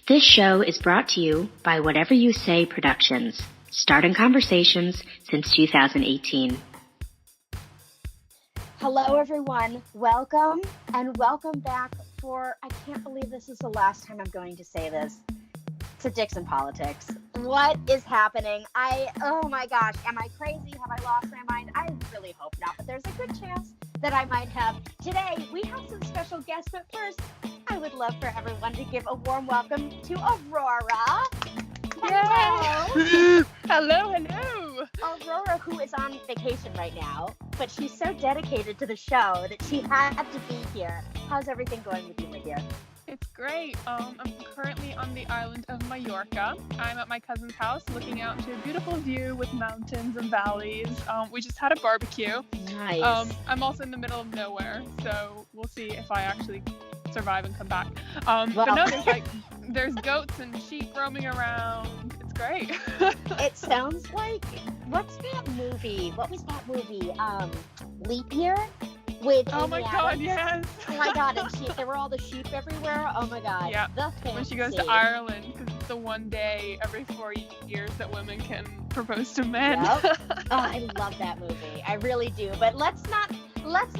This show is brought to you by Whatever You Say Productions, starting conversations since 2018. Hello, everyone. Welcome and welcome back for, I can't believe this is the last time I'm going to say this, to Dixon Politics. What is happening? Oh my gosh, am I crazy? Have I lost my mind? I really hope not, but there's a good chance that I might have. Today, we have some special guests, but first, I would love for everyone to give a warm welcome to Aurora. Hello. Hello. Aurora, who is on vacation right now, but she's so dedicated to the show that she had to be here. How's everything going with you, my dear? It's great. I'm currently on the island of Mallorca. I'm at my cousin's house looking out into a beautiful view with mountains and valleys. We just had a barbecue. Nice. I'm also in the middle of nowhere, so we'll see if I actually survive and come back. But no, there's goats and sheep roaming around. It's great. It sounds like, what's that movie? What was that movie? Leap Year? With oh my God, yes. Oh my God, and there were all the sheep everywhere. Oh my God. Yeah. The when she goes to Ireland, because it's the one day every 4 years that women can propose to men. Yep. Oh, I love that movie. I really do. But let's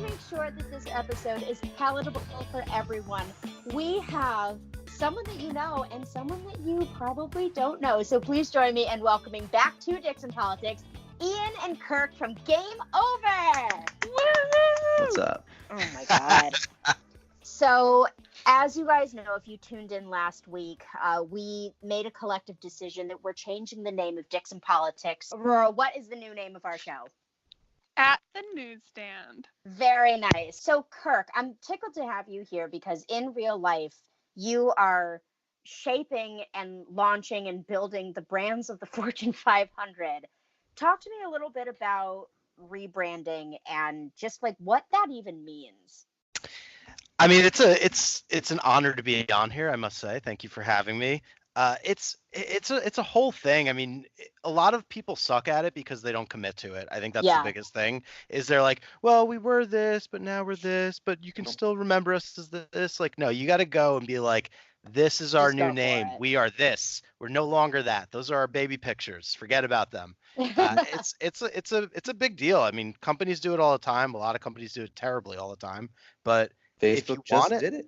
make sure that this episode is palatable for everyone. We have someone that you know and someone that you probably don't know. So please join me in welcoming back to Dixon Politics, Ian and Kirk from Game Over. Woo-hoo! What's up? Oh my God. So, as you guys know, if you tuned in last week, we made a collective decision that we're changing the name of Dixon Politics. Aurora, what is the new name of our show? At the newsstand. Very nice. So, Kirk, I'm tickled to have you here because in real life, you are shaping and launching and building the brands of the Fortune 500. Talk to me a little bit about rebranding and just like what that even means. I mean, it's an honor to be on here, I must say. Thank you for having me. It's a whole thing. I mean, a lot of people suck at it because they don't commit to it. I think that's the biggest thing. Is they're like, well, we were this, but now we're this, but you can still remember us as this. Like, no, you got to go and be like, this is our new name. We are this. We're no longer that. Those are our baby pictures. Forget about them. It's a big deal. I mean, companies do it all the time. A lot of companies do it terribly all the time. But Facebook just did it.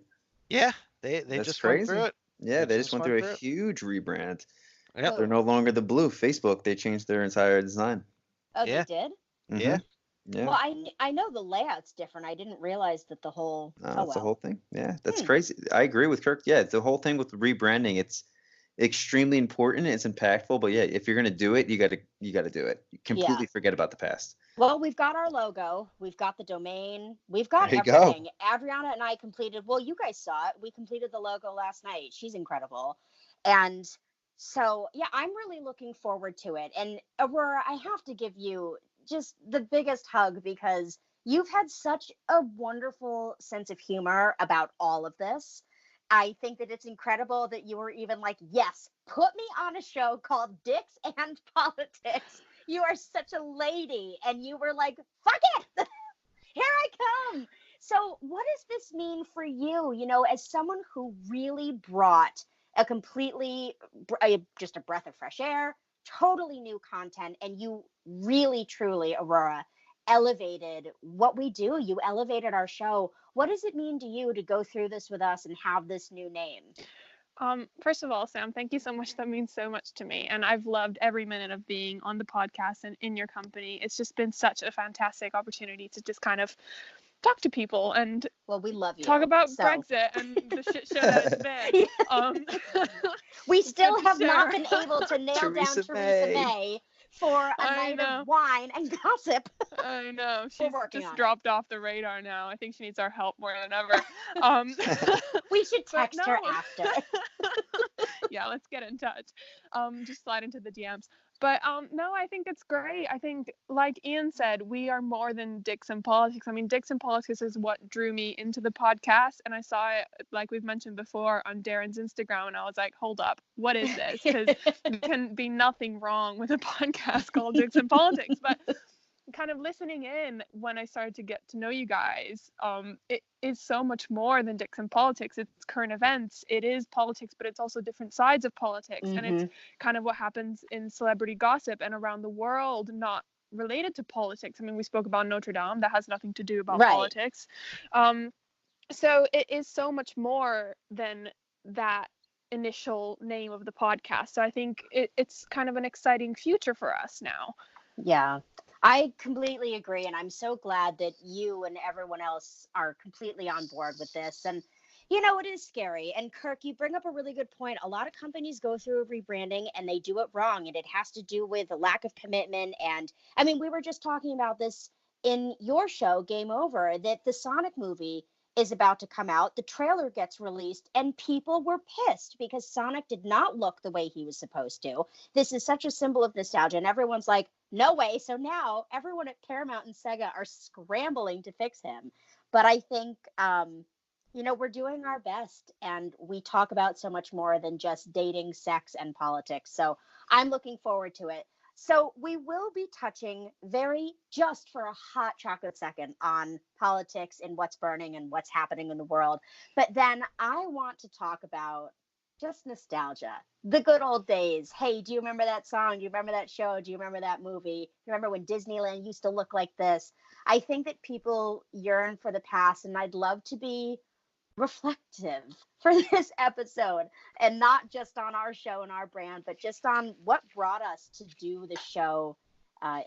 Yeah, they just went through it. Yeah, they just went through a huge rebrand. Yep. They're no longer the blue. Facebook, they changed their entire design. Oh, they did? Mm-hmm. Yeah. Well, I know the layout's different. I didn't realize that the whole. That's the whole thing. Yeah, that's crazy. I agree with Kirk. Yeah, the whole thing with rebranding, it's extremely important. It's impactful. But yeah, if you're gonna do it, you gotta do it. You completely forget about the past. Well, we've got our logo, we've got the domain, we've got There you everything. Adriana and I completed. Well, you guys saw it. We completed the logo last night. She's incredible, and so yeah, I'm really looking forward to it. And Aurora, I have to give you just the biggest hug because you've had such a wonderful sense of humor about all of this. I think that it's incredible that you were even like, yes, put me on a show called Dicks and Politics. You are such a lady. And you were like, fuck it. Here I come. So what does this mean for you? You know, as someone who really brought a completely, just a breath of fresh air, totally new content, and you really, truly, Aurora, elevated what we do. You elevated our show. What does it mean to you to go through this with us and have this new name? First of all, Sam, thank you so much. That means so much to me. And I've loved every minute of being on the podcast and in your company. It's just been such a fantastic opportunity to just kind of talk to people and we love you. Talk about Brexit and the shit show that it's been. We still have not been able to nail down Theresa May. May for a night of wine and gossip. I know. She's just dropped off the radar now. I think she needs our help more than ever. We should text her after. Yeah, let's get in touch. Just slide into the DMs. But no, I think it's great. I think, like Ian said, we are more than Dixon Politics. I mean, Dixon Politics is what drew me into the podcast. And I saw it, like we've mentioned before, on Darren's Instagram. And I was like, hold up, what is this? Because there can be nothing wrong with a podcast called Dixon Politics. But kind of listening in when I started to get to know you guys, it is so much more than Dixon politics. It's current events, it is politics, but it's also different sides of politics. And it's kind of what happens in celebrity gossip and around the world, not related to politics. I mean, we spoke about Notre Dame, that has nothing to do about politics. So it is so much more than that initial name of the podcast. So I think it's kind of an exciting future for us now. Yeah, I completely agree. And I'm so glad that you and everyone else are completely on board with this. And, you know, it is scary. And Kirk, you bring up a really good point. A lot of companies go through a rebranding and they do it wrong. And it has to do with a lack of commitment. And I mean, we were just talking about this in your show, Game Over, that the Sonic movie is about to come out. The trailer gets released and people were pissed because Sonic did not look the way he was supposed to. This is such a symbol of nostalgia. And everyone's like, no way. So now everyone at Paramount and Sega are scrambling to fix him. But I think, you know, we're doing our best, and we talk about so much more than just dating, sex, and politics. So I'm looking forward to it. So we will be touching just for a hot chocolate second on politics and what's burning and what's happening in the world. But then I want to talk about just nostalgia, the good old days. Hey, do you remember that song? Do you remember that show? Do you remember that movie? Do you remember when Disneyland used to look like this? I think that people yearn for the past, and I'd love to be reflective for this episode, and not just on our show and our brand, but just on what brought us to do the show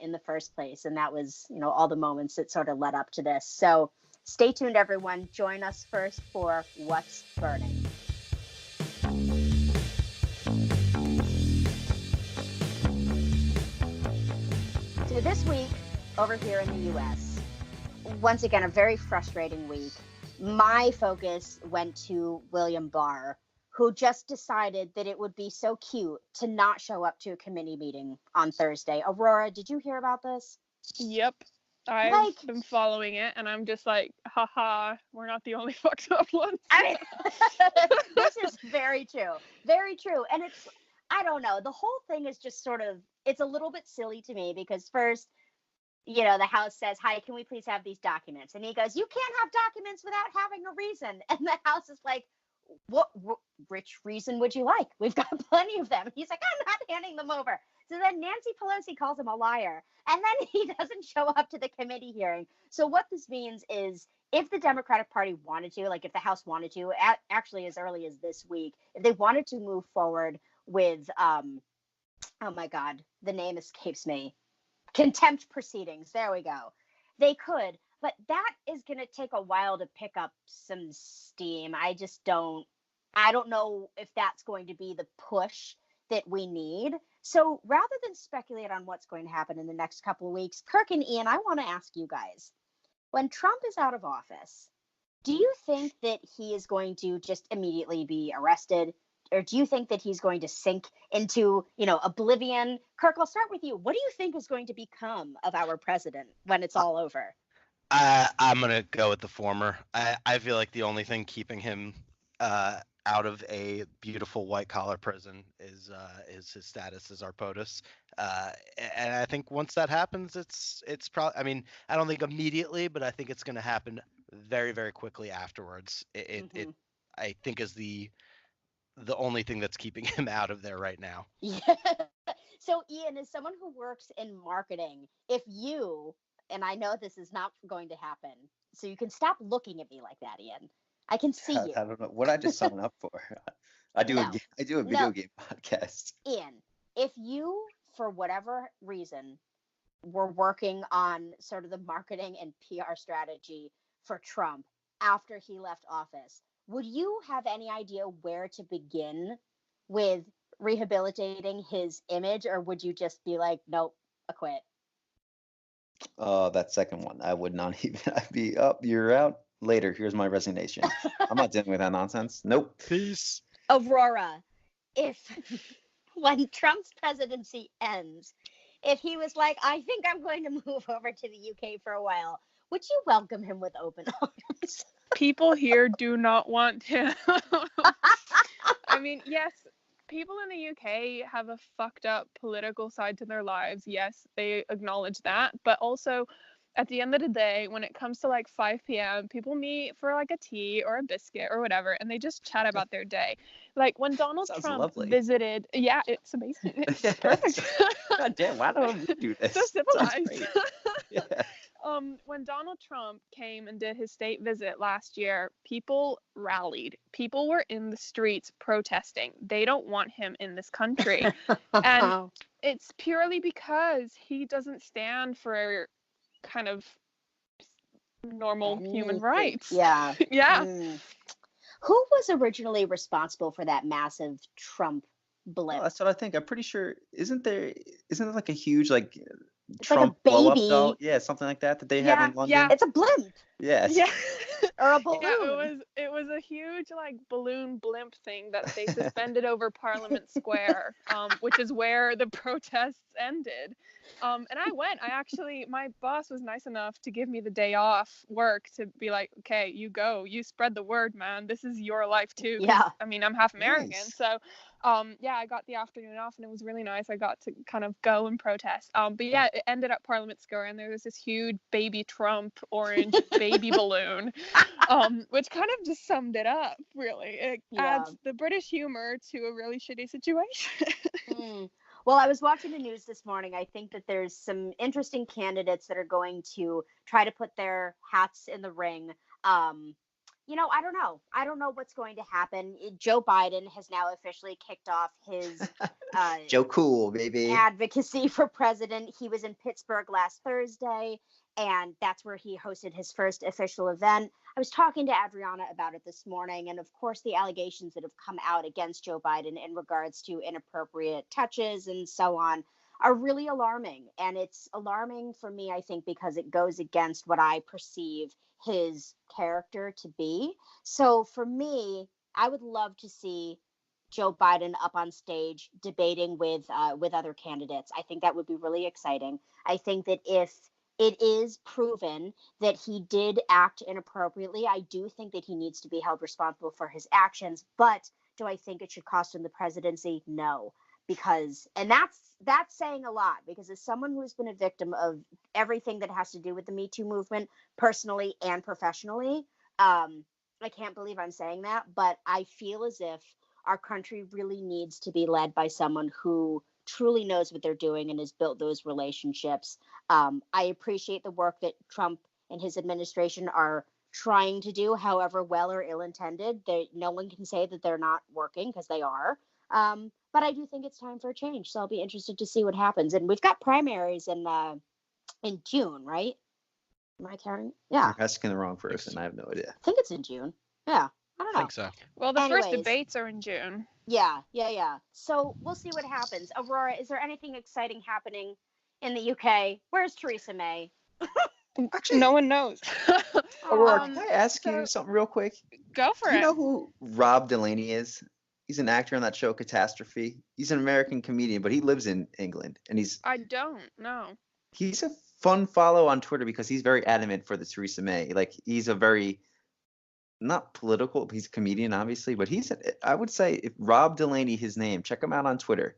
in the first place. And that was, you know, all the moments that sort of led up to this. So stay tuned, everyone. Join us first for What's Burning. So this week over here in the US, once again, a very frustrating week. My focus went to William Barr, who just decided that it would be so cute to not show up to a committee meeting on Thursday. Aurora, did you hear about this? Yep. I've been following it, and I'm just like, haha, we're not the only fucked up ones. I mean, this is very true. Very true. And it's, I don't know, the whole thing is just sort of, it's a little bit silly to me because first, you know, the House says, hi, can we please have these documents? And he goes, you can't have documents without having a reason. And the House is like, what which reason would you like? We've got plenty of them. He's like, I'm not handing them over. So then Nancy Pelosi calls him a liar. And then he doesn't show up to the committee hearing. So what this means is if the Democratic Party wanted to, like if the House wanted to, actually as early as this week, if they wanted to move forward with, oh my God, the name escapes me. Contempt proceedings. There we go. They could, but that is going to take a while to pick up some steam. I don't know if that's going to be the push that we need. So rather than speculate on what's going to happen in the next couple of weeks, Kirk and Ian, I want to ask you guys, when Trump is out of office, do you think that he is going to just immediately be arrested? Or do you think that he's going to sink into, you know, oblivion? Kirk, I'll start with you. What do you think is going to become of our president when it's all over? I'm going to go with the former. I feel like the only thing keeping him out of a beautiful white-collar prison is his status as our POTUS. And I think once that happens, it's probably, I mean, I don't think immediately, but I think it's going to happen very, very quickly afterwards. It I think is the only thing that's keeping him out of there right now. Yeah. So Ian, as someone who works in marketing, if you, and I know this is not going to happen, so you can stop looking at me like that, Ian. I can see you. I don't know what I just signed up for. I do a video game podcast. Ian, if you, for whatever reason, were working on sort of the marketing and PR strategy for Trump after he left office, would you have any idea where to begin with rehabilitating his image, or would you just be like, nope, I quit? That second one, I would not even. I'd be up. You're out. Later. Here's my resignation. I'm not dealing with that nonsense. Nope. Peace. Aurora, if when Trump's presidency ends, if he was like, I think I'm going to move over to the UK for a while, would you welcome him with open arms? People here do not want him. I mean, yes, people in the UK have a fucked up political side to their lives. Yes, they acknowledge that, but also at the end of the day, when it comes to like 5 p.m., people meet for like a tea or a biscuit or whatever, and they just chat about their day. Like when Donald Sounds Trump lovely. visited, yeah, it's amazing. It's Yes. perfect. God damn, why don't we do this? So Sounds civilized. great. Yeah. When Donald Trump came and did his state visit last year, people rallied. People were in the streets protesting. They don't want him in this country. And it's purely because he doesn't stand for kind of normal human rights. Yeah. Yeah. Who was originally responsible for that massive Trump Well, blip? that's what I think. I'm pretty sure. Isn't there like a huge like It's Trump like a blow up baby. doll? Yeah, something like that they have in London. It's a blimp Yes. Yeah. or a balloon. Yeah, it was a huge like balloon blimp thing that they suspended over Parliament Square, which is where the protests ended. And I went. My boss was nice enough to give me the day off work to be like, okay, you go, you spread the word, man. This is your life too. Yeah. I mean, I'm half American, Nice. so yeah, I got the afternoon off and it was really nice. I got to kind of go and protest. But yeah, it ended at Parliament Square and there was this huge baby Trump orange baby balloon, which kind of just summed it up, really. It adds the British humor to a really shitty situation. Well, I was watching the news this morning. I think that there's some interesting candidates that are going to try to put their hats in the ring. I don't know. I don't know what's going to happen. Joe Biden has now officially kicked off his Joe Cool, baby. advocacy for president. He was in Pittsburgh last Thursday, and that's where he hosted his first official event. I was talking to Adriana about it this morning, and of course the allegations that have come out against Joe Biden in regards to inappropriate touches and so on are really alarming. And it's alarming for me, I think, because it goes against what I perceive his character to be. So for me, I would love to see Joe Biden up on stage debating with other candidates. I think that would be really exciting. I think that if it is proven that he did act inappropriately, I do think that he needs to be held responsible for his actions. But do I think it should cost him the presidency? No, because, and that's saying a lot, because as someone who's been a victim of everything that has to do with the Me Too movement, personally and professionally, I can't believe I'm saying that, but I feel as if our country really needs to be led by someone who truly knows what they're doing and has built those relationships. I appreciate the work that Trump and his administration are trying to do, however well or ill-intended. No one can say that they're not working, because they are. But I do think it's time for a change. So I'll be interested to see what happens. And we've got primaries in June, right? Am I counting? Yeah. You're asking the wrong person. I have no idea. I think it's in June. Yeah. I don't know. I think so. Well, the first Anyways. debates are in June. Yeah. So we'll see what happens. Aurora, is there anything exciting happening in the UK? Where's Theresa May? Actually, No one knows. Aurora, can I ask you something real quick? Go for Do it. you know who Rob Delaney is? He's an actor on that show Catastrophe. He's an American comedian, but he lives in England, and I don't know. he's a fun follow on Twitter because he's very adamant for the Theresa May. Like, he's a very not political. He's a comedian, obviously, but I would say, if Rob Delaney, his name, check him out on Twitter.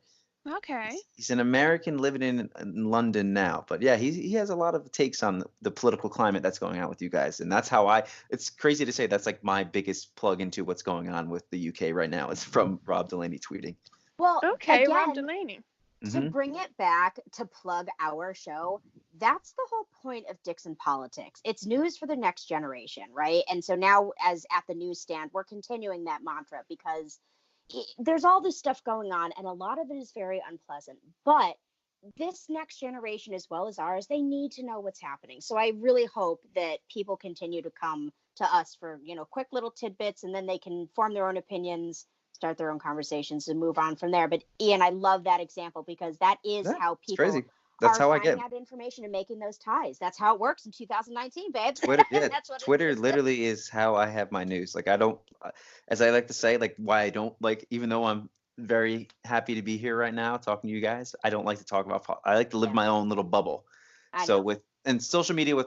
Okay. He's an American living in London now, but yeah, he has a lot of takes on the political climate that's going on with you guys, and that's how it's crazy to say that's like my biggest plug into what's going on with the UK right now is from Rob Delaney tweeting. Well, Okay, again, Rob Delaney. to bring it back to plug our show, that's the whole point of Dixon Politics. It's news for the next generation, right? And so now, as at the newsstand, we're continuing that mantra, because there's all this stuff going on, and a lot of it is very unpleasant. But this next generation, as well as ours, they need to know what's happening. So I really hope that people continue to come to us for, quick little tidbits, and then they can form their own opinions, start their own conversations, and move on from there. But Ian, I love that example, because that is how It's people crazy. That's are how I finding get out information and making those ties. That's how it works in 2019, babe. Twitter. Yeah, That's what it Twitter is. literally is how I have my news. Like, I don't, as I like to say, like, why I don't like, even though I'm very happy to be here right now talking to you guys, I don't like to talk about. I like to live my own little bubble. I know. And social media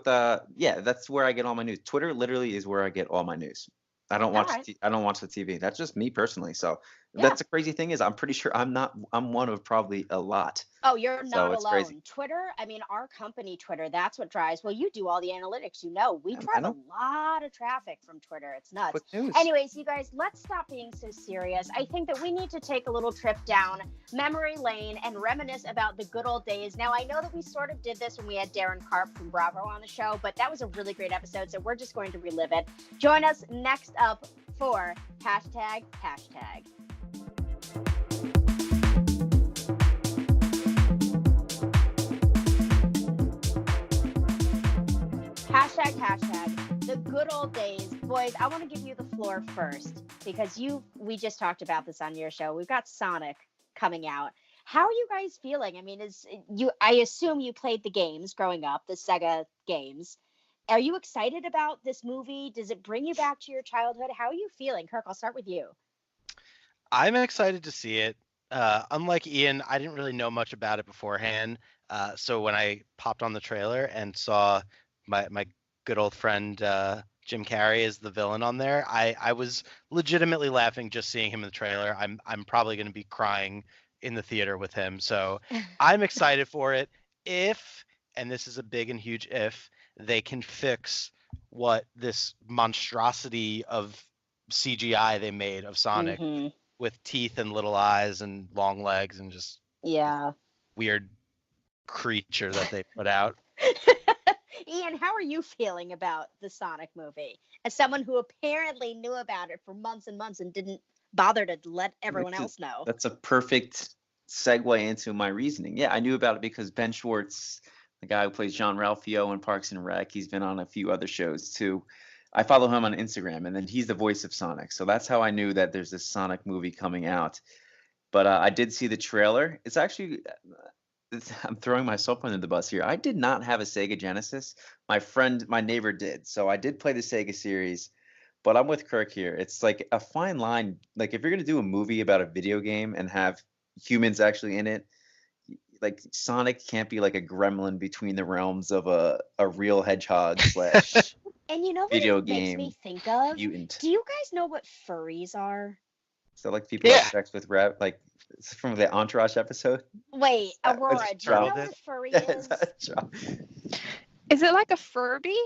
that's where I get all my news. Twitter literally is where I get all my news. I don't watch All right. I don't watch the TV. That's just me personally. So That's the crazy thing is I'm pretty sure I'm one of probably a lot. Oh, you're So not it's alone. crazy. Twitter, I mean, our company Twitter, that's what drives. Well, you do all the analytics, we I drive a know. lot of traffic from Twitter. It's nuts. Quick news. Anyways, you guys, let's stop being so serious. I think that we need to take a little trip down memory lane and reminisce about the good old days. Now, I know that we sort of did this when we had Darren Karp from Bravo on the show, but that was a really great episode, so we're just going to relive it. Join us next up for hashtag. Hashtag the good old days. Boys, I want to give you the floor first because we just talked about this on your show. We've got Sonic coming out. How are you guys feeling? I mean, I assume you played the games growing up, the Sega games. Are you excited about this movie? Does it bring you back to your childhood? How are you feeling? Kirk, I'll start with you. I'm excited to see it. Unlike Ian, I didn't really know much about it beforehand. So when I popped on the trailer and saw my good old friend Jim Carrey as the villain on there, I was legitimately laughing just seeing him in the trailer. I'm probably going to be crying in the theater with him. So I'm excited for it. If, and this is a big and huge if, they can fix what this monstrosity of CGI they made of Sonic with teeth and little eyes and long legs and just weird creature that they put out. Ian, how are you feeling about the Sonic movie? As someone who apparently knew about it for months and months and didn't bother to let everyone else know. That's a perfect segue into my reasoning. Yeah, I knew about it because Ben Schwartz, the guy who plays John Ralphio in Parks and Rec, he's been on a few other shows too. I follow him on Instagram, and then he's the voice of Sonic. So that's how I knew that there's this Sonic movie coming out. But I did see the trailer. It's actually, I'm throwing myself under the bus here. I did not have a Sega Genesis. My neighbor did. So I did play the Sega series, but I'm with Kirk here. It's like a fine line. Like if you're going to do a movie about a video game and have humans actually in it, like Sonic can't be like a gremlin between the realms of a real hedgehog slash and you know what video it game makes me think of? mutant. Do you guys know what furries are? So like people have sex with like from the Entourage episode. Wait, Aurora, do you know what a furry is? Is it like a Furby?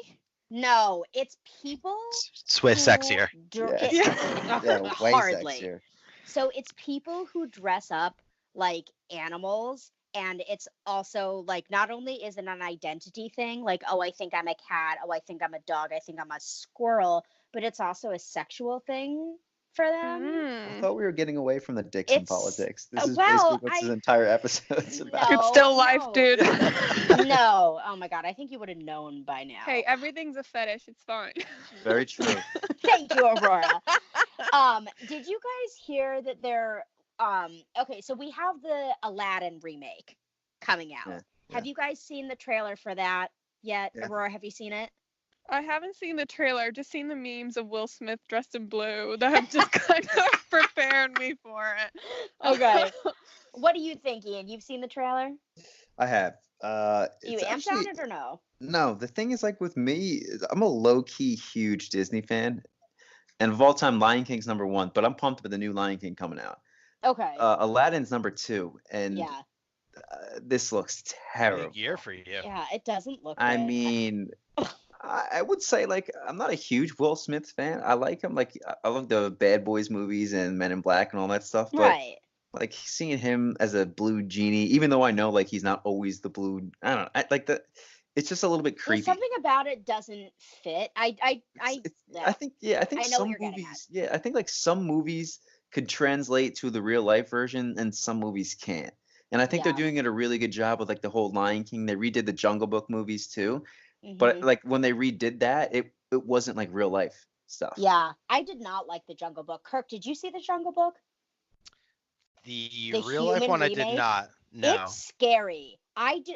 No, it's people. It's way sexier. Way Hardly. sexier. So it's people who dress up like animals, and it's also like not only is it an identity thing, like, oh, I think I'm a cat, oh, I think I'm a dog, I think I'm a squirrel, but it's also a sexual thing for them. I thought we were getting away from the dicks and politics. This is well, basically what this entire episode's about. It's still life, dude. No. Oh my God. I think you would have known by now. Hey, everything's a fetish. It's fine. Very true. Thank you, Aurora. Did you guys hear that they're okay, so we have the Aladdin remake coming out. Yeah. Have you guys seen the trailer for that yet? Yeah. Aurora, have you seen it? I haven't seen the trailer, just seen the memes of Will Smith dressed in blue that have just kind of prepared me for it. Okay. What do you think, Ian? You've seen the trailer? I have. You amped on it or no? No, the thing is, like with me, I'm a low-key huge Disney fan. And of all time, Lion King's number 1, but I'm pumped with the new Lion King coming out. Okay. Aladdin's number 2, and this looks terrible. Big year for you. Yeah, it doesn't look I good. mean, I would say, like, I'm not a huge Will Smith fan. I like him. Like, I love the Bad Boys movies and Men in Black and all that stuff. But, like, seeing him as a blue genie, even though I know, like, he's not always the blue, I don't know. It's just a little bit creepy. Something about it doesn't fit. I think some movies, I think like some movies could translate to the real life version and some movies can't. And I think they're doing it a really good job with like the whole Lion King. They redid the Jungle Book movies too. But like when they redid that, it wasn't like real life stuff. Yeah, I did not like the Jungle Book. Kirk, did you see the Jungle Book? The real life one remake? I did not. No. It's scary. I do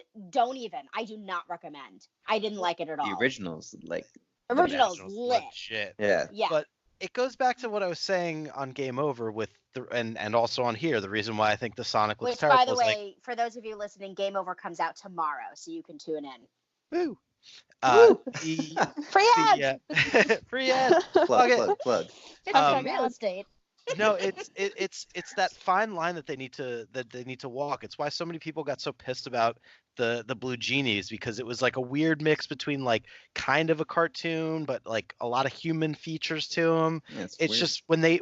not recommend. I didn't like it at all. The original's lit. Legit. Yeah. But it goes back to what I was saying on Game Over with and also on here. The reason why I think the Sonic looks terrible. By the way, for those of you listening, Game Over comes out tomorrow, so you can tune in. Woo. Free ad. Free ad. Plug. It's real estate. No, it's that fine line that they need to walk. It's why so many people got so pissed about the Blue Genies, because it was like a weird mix between like kind of a cartoon but like a lot of human features to them. Yeah, it's It's weird. just when they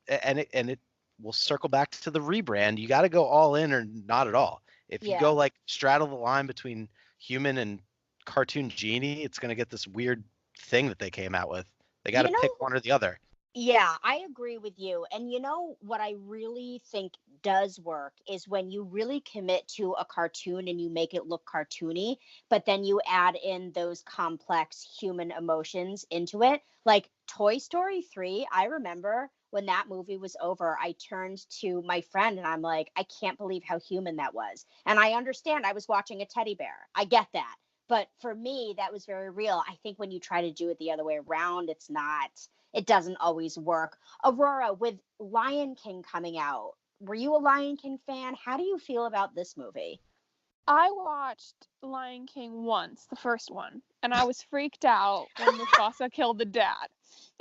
and it will circle back to the rebrand. You got to go all in or not at all. If you Yeah. go like straddle the line between human and cartoon genie, it's gonna get this weird thing that they came out with. They got You to know, pick one or the other. yeah, I agree with you. And you know what I really think does work is when you really commit to a cartoon and you make it look cartoony, but then you add in those complex human emotions into it. Like Toy Story 3, I remember when that movie was over, I turned to my friend and I'm like, I can't believe how human that was. And I understand I was watching a teddy bear. I get that. But for me, that was very real. I think when you try to do it the other way around, it doesn't always work. Aurora, with Lion King coming out, were you a Lion King fan? How do you feel about this movie? I watched Lion King once, the first one, and I was freaked out when Mufasa killed the dad.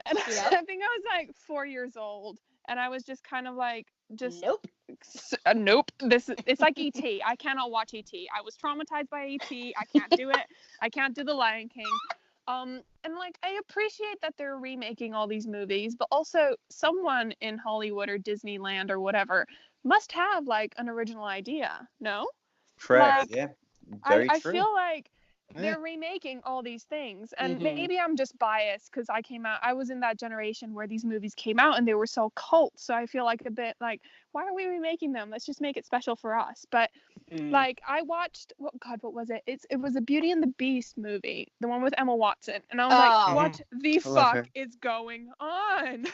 And Yep. I think I was like 4 years old, and I was just kind of like, Nope. Nope. It's like E.T. I cannot watch E.T. I was traumatized by E.T. I can't do it. I can't do the Lion King. And like I appreciate that they're remaking all these movies, but also someone in Hollywood or Disneyland or whatever must have like an original idea. No? Correct. Like, Yeah. Very I true. feel like Yeah. they're remaking all these things, and Mhm. maybe I'm just biased because I was in that generation where these movies came out and they were so cult, so I feel like a bit like, why are we remaking them? Let's just make it special for us. But like I watched, what was it? It was a Beauty and the Beast movie, the one with Emma Watson, and I was like, Oh. what the I love fuck her. is going on?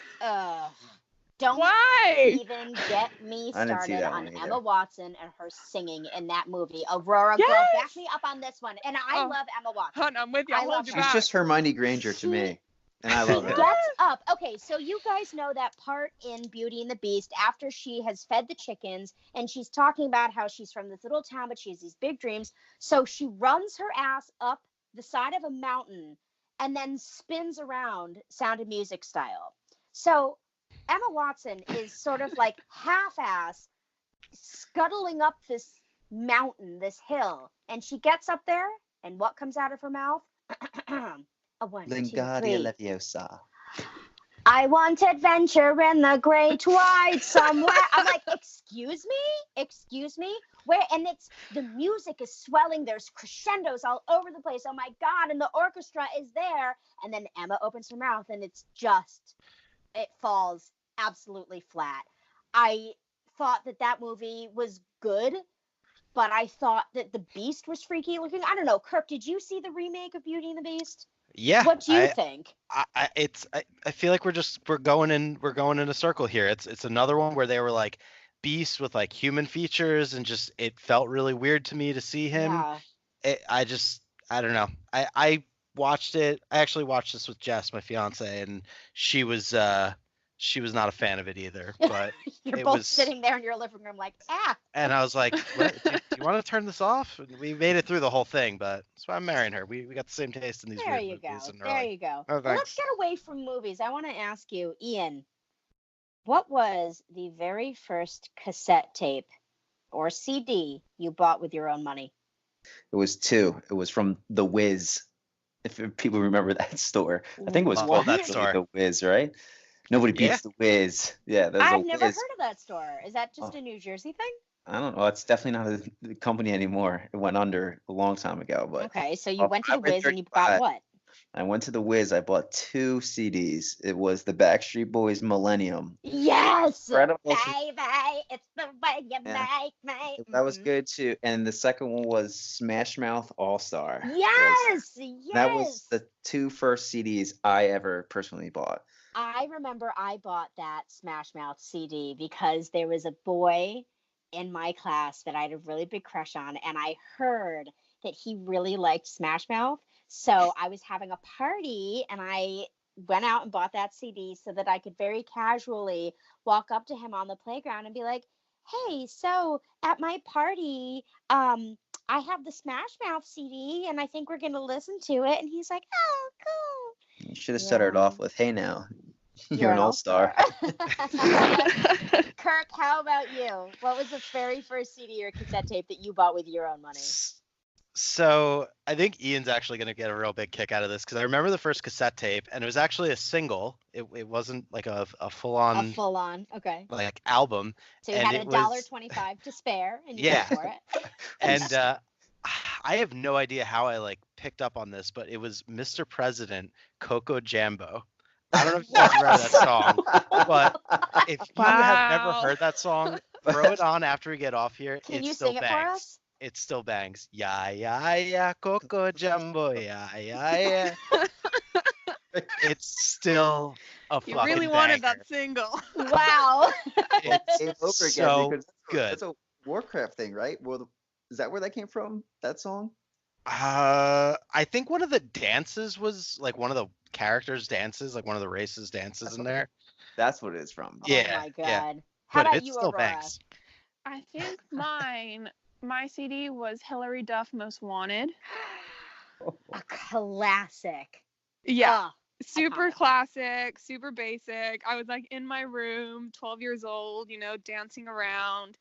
Don't Why? even get me I didn't see started that on one either. Emma Watson and her singing in that movie. Aurora, girl, Yes! back me up on this one. And I Oh, love Emma Watson. Hun, I'm with you. I I'll love hold you her. She's back. just Hermione Granger to She- me, and I She love her. gets up. Okay, so you guys know that part in Beauty and the Beast after she has fed the chickens and she's talking about how she's from this little town, but she has these big dreams. So she runs her ass up the side of a mountain and then spins around Sound of Music style. So Emma Watson is sort of like half-ass scuttling up this mountain, this hill, and she gets up there, and what comes out of her mouth? A 1, 2, Lingardia 3. Leviosa. I want adventure in the great white somewhere. I'm like, excuse me, where? And it's the music is swelling. There's crescendos all over the place. Oh my god! And the orchestra is there. And then Emma opens her mouth, and it falls absolutely flat. I thought that movie was good, but I thought that the Beast was freaky looking. I don't know. Kirk, did you see the remake of Beauty and the Beast? Yeah. What do you think? I feel like we're going in a circle here. It's another one where they were like Beast with like human features, and just it felt really weird to me to see him. Yeah. I don't know. I watched it. I actually watched this with Jess, my fiance, and she was not a fan of it either. But You're it both was, sitting there in your living room like, and I was like, what, do you want to turn this off? And we made it through the whole thing, but that's why I'm marrying her. We got the same taste in these there weird you go. movies. And we're There like, you go. oh, Well, let's thanks. get away from movies. I want to ask you, Ian, what was the very first cassette tape or CD you bought with your own money? It was 2. It was from The Wiz. If people remember that store, I think it was Love called that actually store. The Wiz, right? Nobody Yeah. beats The Wiz. Yeah, there's a I've never Wiz. heard of that store. Is that just Oh. a New Jersey thing? I don't know. It's definitely not a company anymore. It went under a long time ago. But Okay, so you went to I the went Wiz and you 35. bought what? I went to The Wiz. I bought 2 CDs. It was the Backstreet Boys Millennium. Yes, Incredible. baby, it's the way you Yeah. make me. That was good too. And the second one was Smash Mouth All Star. Yes, That was yes. the 2 first CDs I ever personally bought. I remember I bought that Smash Mouth CD because there was a boy in my class that I had a really big crush on, and I heard that he really liked Smash Mouth. So I was having a party, and I went out and bought that CD so that I could very casually walk up to him on the playground and be like, "Hey, so at my party, I have the Smash Mouth CD, and I think we're gonna listen to it." And he's like, "Oh, cool." You should have started Yeah. off with, "Hey now." You're an all-star. Kirk, how about you? What was the very first CD or cassette tape that you bought with your own money? So I think Ian's actually going to get a real big kick out of this because I remember the first cassette tape, and it was actually a single. It wasn't like a full-on A full-on, okay. like album. So you and had it $1.25 to spare, and you Yeah. paid for it. And I have no idea how I like picked up on this, but it was Mr. President, Coco Jambo. I don't know if you guys remember that song, but if you have never Wow. heard that song, throw it on after we get off here. Can It you still sing it for bangs. us? It still bangs. Yeah, yeah, yeah, Coco Jambo, yeah, yeah, yeah. It's still a You fucking really wanted banger. that single. Wow. It's Game over again so because good. that's a Warcraft thing, right? Well, is that where that came from? That song? I think one of the dances was like one of the characters' dances, like one of the races' dances in there. That's what it is from. Yeah, Oh my God. yeah. How But about it you, still Aurora? bangs. I think my CD was Hillary Duff Most Wanted. A classic. Yeah. Ugh, Super iconic. classic, super basic. I was like in my room, 12 years old, dancing around.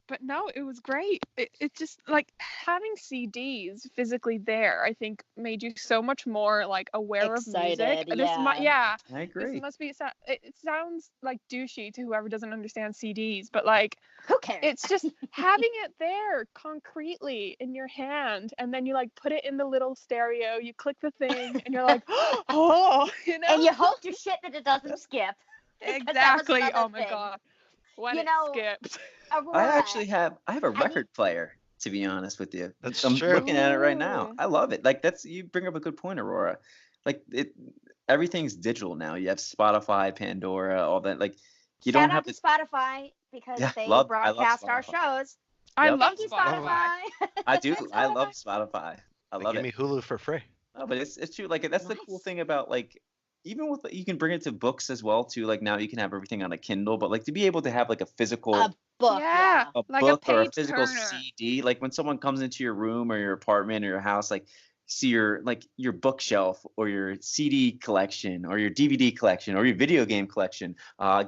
But no, it was great. It just like having CDs physically there, I think made you so much more like aware of music. Excited, Yeah. I agree. This must be it sounds like douchey to whoever doesn't understand CDs, but like Who cares? it's just having it there concretely in your hand, and then you like put it in the little stereo, you click the thing, and you're like, oh, And you hope to shit that it doesn't skip. because that was exactly. another Oh my thing. God, when You it know, skipped. Aurora, I have a record player, to be honest with you. That's I'm true. looking at it right now. Ooh. I love it. Like you bring up a good point, Aurora. Like everything's digital now. You have Spotify, Pandora, all that. Like you shout don't out have to to. Spotify because Yeah, they I love broadcast our Spotify. shows. I Yep. love Thank you, Spotify. Spotify. I do. Thanks, I love Spotify. Spotify. I They love give it. me Hulu for free. No, but it's true. Like that's the cool Nice. thing about like even with you can bring it to books as well too. Like now you can have everything on a Kindle, but like to be able to have like a physical A book, Yeah, a like a book or a page physical turner. CD, like when someone comes into your room or your apartment or your house, like see your bookshelf or your CD collection or your DVD collection or your video game collection.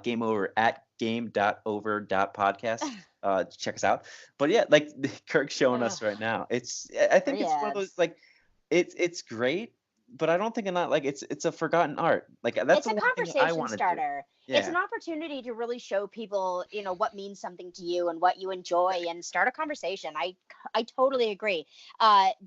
Game Over at game.over.podcast. Check us out. But yeah, like Kirk's showing us right now. I think it's one of those like it's great, but I don't think it's a forgotten art. Like that's It's a the one thing I conversation want to do. starter. Yeah. It's an opportunity to really show people, what means something to you and what you enjoy, and start a conversation. I totally agree.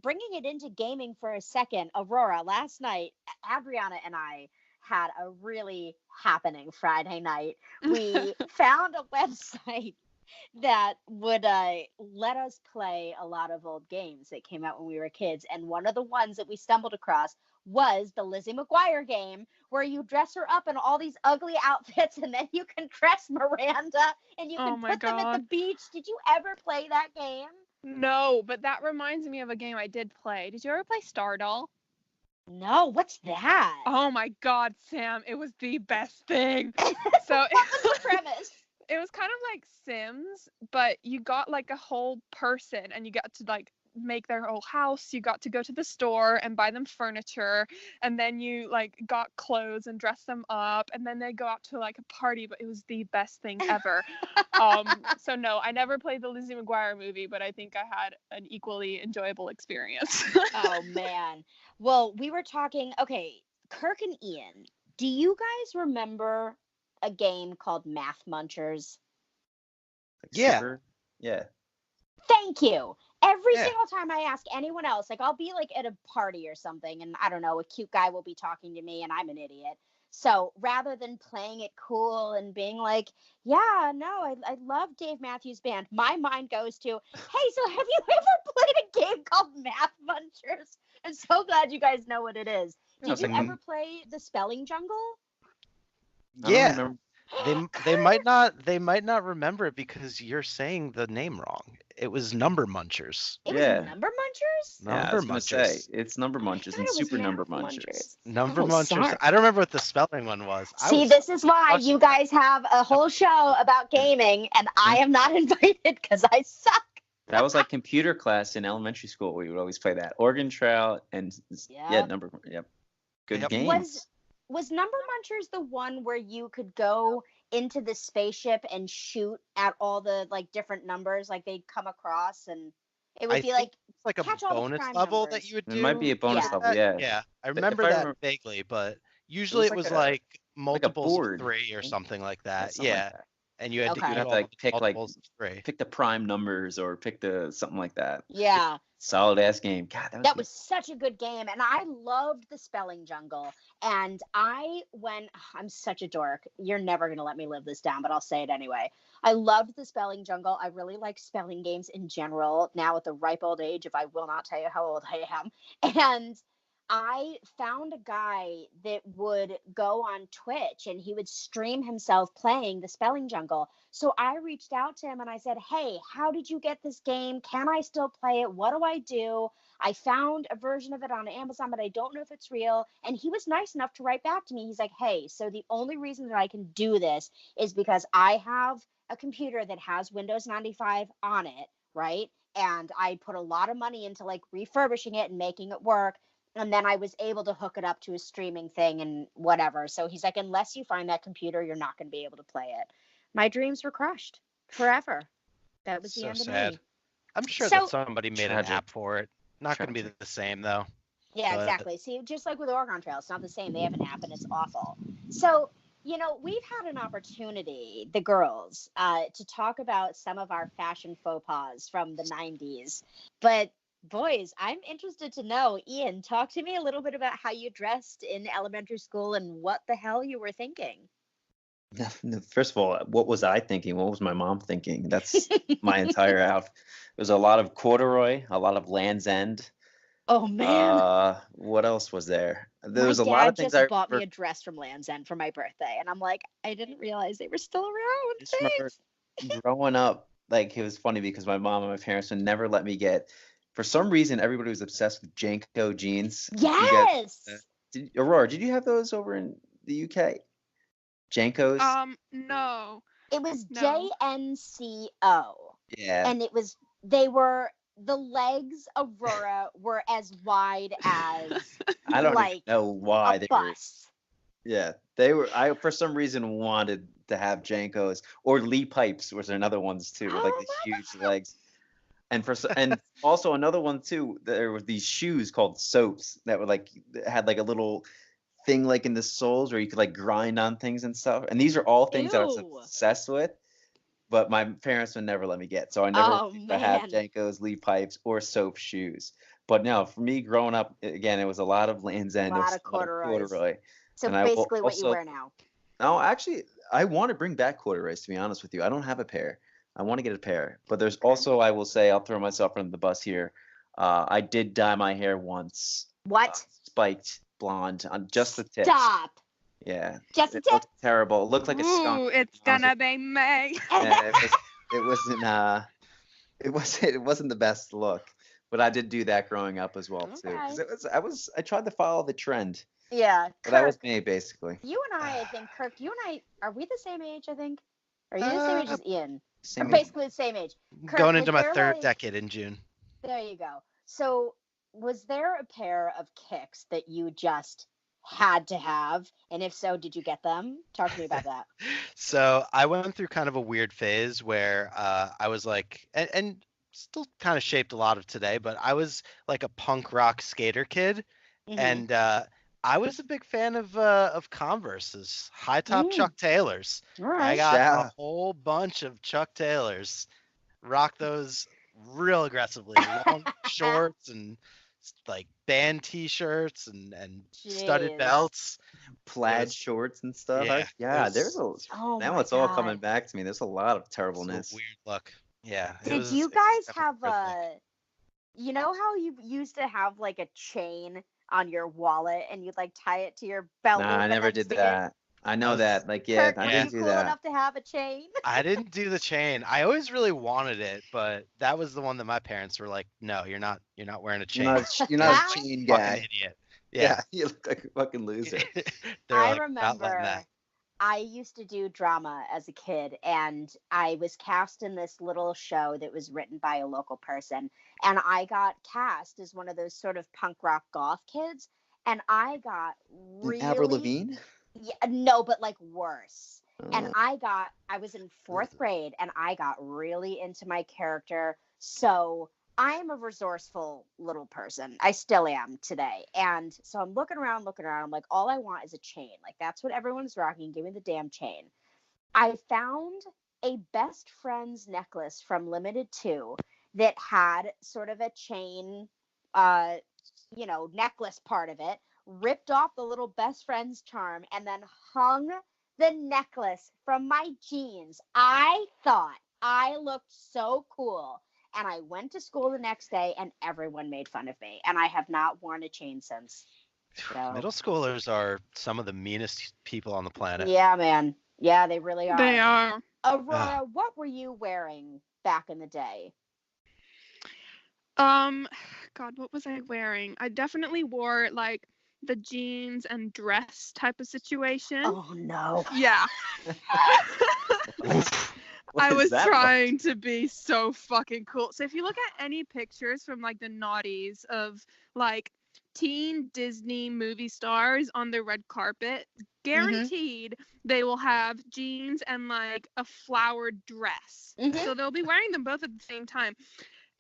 Bringing it into gaming for a second, Aurora, last night, Adriana and I had a really happening Friday night. We found a website that would let us play a lot of old games that came out when we were kids. And one of the ones that we stumbled across was the Lizzie McGuire game, where you dress her up in all these ugly outfits, and then you can dress Miranda and you Oh can my put them at the God. beach. Did you ever play that game? No, but that reminds me of a game I did play. Did you ever play Stardoll? No, what's that? Oh my God, Sam, it was the best thing. So What was the premise? it was kind of like Sims, but you got like a whole person and you got to like make their whole house. You got to go to the store and buy them furniture, and then you like got clothes and dress them up, and then they go out to like a party. But it was the best thing ever. So no, I never played the Lizzie McGuire movie, but I think I had an equally enjoyable experience. Oh man. Well, we were talking, okay, Kirk and Ian, do you guys remember a game called Math Munchers? Like Yeah. Super? Yeah. Thank you. Every Yeah. single time I ask anyone else, like I'll be like at a party or something, and I don't know, a cute guy will be talking to me and I'm an idiot. So rather than playing it cool and being like, yeah, no, I love Dave Matthews Band, my mind goes to, hey, so have you ever played a game called Math Munchers? I'm so glad you guys know what it is. Yeah, Did it's you like- ever play the Spelling Jungle? I don't Yeah. remember. They might not remember it because you're saying the name wrong. It was Number Munchers. It Yeah. was Number Munchers? Yeah, I Number was gonna say Munchers. it's Number I Munchers thought and it was Super Math Number Munchers. Number Oh, Munchers. sorry. I don't remember what the spelling one was. See, this is why you guys have a whole show about gaming, and I am not invited because I suck. That was like computer class in elementary school. We would always play that Oregon Trail and Yep. Number. Yep. Good Yep. games. Was Number Munchers the one where you could go into the spaceship and shoot at all the like different numbers like they'd come across, and it would I be think like it's like a catch all the bonus prime level that numbers. you would It might be do. a bonus Yeah. level, yeah. Yeah, I If remember I that remember, vaguely, but it usually was it like was a like multiples of board, 3 or something like that. something like Yeah, that. and you had to You'd Okay. do have to all like the pick multiples of 3. the prime numbers or pick the something like that. Yeah. Solid ass game. God, That was such a good game, and I loved the Spelling Jungle. And I'm such a dork. You're never going to let me live this down, but I'll say it anyway. I loved the Spelling Jungle. I really like spelling games in general, now at the ripe old age of I will not tell you how old I am. And I found a guy that would go on Twitch and he would stream himself playing the Spelling Jungle. So I reached out to him and I said, "Hey, how did you get this game? Can I still play it? What do I do? I found a version of it on Amazon, but I don't know if it's real." And he was nice enough to write back to me. He's like, "Hey, so the only reason that I can do this is because I have a computer that has Windows 95 on it, right? And I put a lot of money into like refurbishing it and making it work. And then I was able to hook it up to a streaming thing and whatever." So he's like, "Unless you find that computer, you're not going to be able to play it." My dreams were crushed forever. That was the So end of sad. me. I'm sure So that somebody made an Tragic. app for it. Not going to be Tragic. the same though. yeah, But exactly. See, just like with Oregon Trail, it's not the same. They have an app and it's awful. So, we've had an opportunity, the girls, to talk about some of our fashion faux pas from the 90s. But boys, I'm interested to know, Ian, talk to me a little bit about how you dressed in elementary school and what the hell you were thinking. First of all, what was I thinking? What was my mom thinking? That's my entire outfit. There's a lot of corduroy, a lot of Land's End. Oh, man. What else was there? There My was a lot dad of things just I bought me remember. a dress from Land's End for my birthday. And I'm like, I didn't realize they were still I around. just remember Thanks. growing up, like it was funny because my mom and my parents would never let me get. For some reason, everybody was obsessed with JNCO jeans. You guys, Yes. Aurora, did you have those over in the UK? JNCOs? No. It was No. JNCO. Yeah. And the legs, Aurora, were as wide as I don't even like know why a they were. bus. Yeah, they were. I for some reason wanted to have JNCOs or Lee pipes was another ones too with like Oh the my huge God. legs. And also another one too. There were these shoes called soaps that were like had like a little thing like in the soles where you could like grind on things and stuff. And these are all things that I was Ew. obsessed with. But my parents would never let me get, so I never Oh, used to have man. JNCOs, Lee pipes, or soap shoes. But no, for me growing up, again, it was a lot of Land's A End, it lot was of a lot of corduroys. corduroy, So and I will basically what you also. wear now. No, actually, I want to bring back corduroys, to be honest with you. I don't have a pair. I want to get a pair. But there's Okay. also, I will say, I'll throw myself under the bus here. I did dye my hair once, What? spiked blonde on just the tips. Stop. Yeah, Just the it tip. looked terrible. It looked like a skunk. Ooh, it's to be honest gonna be me. with you. And it wasn't the best look. But I did do that growing up as well too. Okay. Because I tried to follow the trend. Yeah. But that Kirk, was me basically. you and I think, Kirk, you and I, are we the same age, I think? Are you the same age uh, as Ian? Or Same age. basically the same age. Kirk, going was into my there, third like- decade in June. There you go. So, was there a pair of kicks that you just had to have? And if so, did you get them? Talk to me about that. So I went through kind of a weird phase where I was like, and still kind of shaped a lot of today, but I was like a punk rock skater kid, Mhm. and I was a big fan of Converse's high top Chuck Taylors. All I right. got Yeah. a whole bunch of Chuck Taylors, rock those real aggressively, long shorts and like band t-shirts and studded Jeez. belts. Plaid was- shorts and stuff. yeah, it There's was- a Oh now my it's all coming God. back to me. There's a lot of It's a terribleness. weird look. Yeah. it Did was- you it's guys definitely have a weird look. you know how you used to have like a chain on your wallet and you'd like tie it to your belt Nah, loop I and never then did stick that. I know was- that. Like, yeah, Kirk, I were didn't you do cool that. enough to have a chain? I didn't do the chain. I always really wanted it, but that was the one that my parents were like, "No, you're not wearing a chain. You're not a Fucking chain Fucking guy. idiot." Yeah, Yeah. you look like a fucking loser. They're I like, "Not letting remember that." I used to do drama as a kid, and I was cast in this little show that was written by a local person. And I got cast as one of those sort of punk rock goth kids. and I got Avril really Lavigne? yeah, no, but like worse. And Uh, I was in fourth grade and I got really into my character. So I'm a resourceful little person. I still am today. And so I'm looking around. I'm like, all I want is a chain. Like, that's what everyone's rocking. Give me the damn chain. I found a best friend's necklace from Limited 2 that had sort of a chain, uh, necklace part of it, ripped off the little best friend's charm, and then hung the necklace from my jeans. I thought I looked so cool. And I went to school the next day and everyone made fun of me. And I have not worn a chain since. So, Middle schoolers are some of the meanest people on the planet. yeah, man. Yeah, they really are. They are. Aurora, what were you wearing back in the day? God, what was I wearing? I definitely wore like the jeans and dress type of situation. Oh, no. Yeah. what I is was that trying to be so fucking cool. So if you look at any pictures from like the noughties of like teen Disney movie stars on the red carpet, guaranteed they will have jeans and like a flowered dress. So they'll be wearing them both at the same time.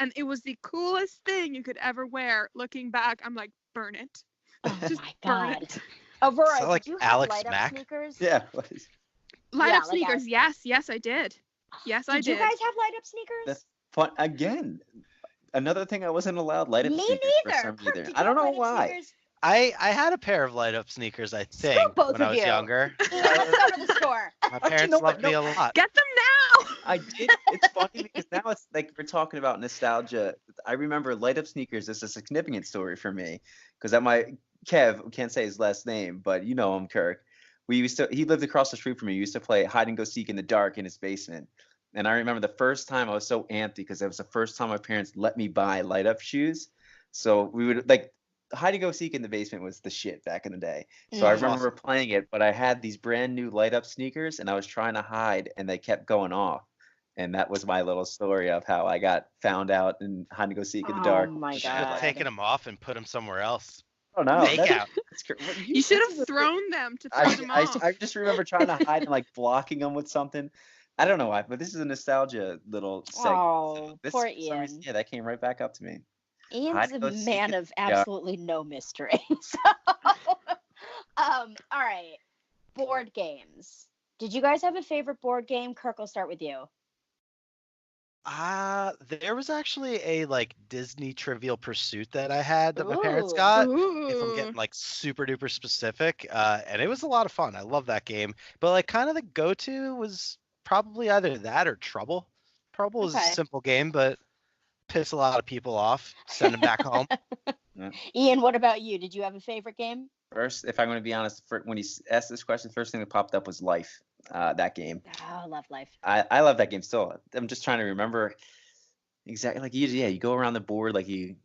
And it was the coolest thing you could ever wear. Looking back, I'm like, burn it. Oh, Just my burn God. it. Aurora, Is that like did you have Alex light-up Mack? sneakers? Yeah. Light Yeah, up like sneakers. Yes, I did. Yes, I Did you did. guys have light-up sneakers? That's fun. Again, another thing I wasn't allowed light up Me sneakers for neither. some Kirk, reason. did I you don't have know light-up why. sneakers? I had a pair of light up sneakers, I Screw think, both when of I was you. younger. Ian, let's go to the store. My Actually, parents know what? loved me a lot. Get them now. I did. It's funny because now it's like we're talking about nostalgia. I remember light up sneakers is a significant story for me because at my Kev, can't say his last name, but you know him, Kirk. He lived across the street from me. We used to play hide and go seek in the dark in his basement. And I remember the first time I was so amped because it was the first time my parents let me buy light up shoes. So we would like hide and go seek in the basement was the shit back in the day. So I That's remember awesome. playing it, but I had these brand new light up sneakers and I was trying to hide and they kept going off. And that was my little story of how I got found out and hide and go seek in the Oh dark. my You should have God. taken them off and put them somewhere else. I don't know. Fake out. You should have thrown them to throw them off. I just remember trying to hide and like blocking them with something. I don't know why, but this is a nostalgia little segment. Oh, This, poor for some reason, Ian. yeah, that came right back up to me. Ian's Hide a and go seek man in of the dark. absolutely no mystery. So, all right. Board games. Did you guys have a favorite board game? Kirk, will start with you. There was actually a like Disney Trivial Pursuit that I had that my parents Ooh. got. If I'm Ooh. getting like super duper specific, and it was a lot of fun. I love that game. But like kind of the go-to was probably either that or Trouble. Trouble is a Okay. simple game, but piss a lot of people off. Send them back home. Ian, what about you? Did you have a favorite game? First, if I'm going to be honest, when he asked this question, first thing that popped up was Life. That game. Oh, love life. I love that game still. I'm just trying to remember exactly like you go around the board like you.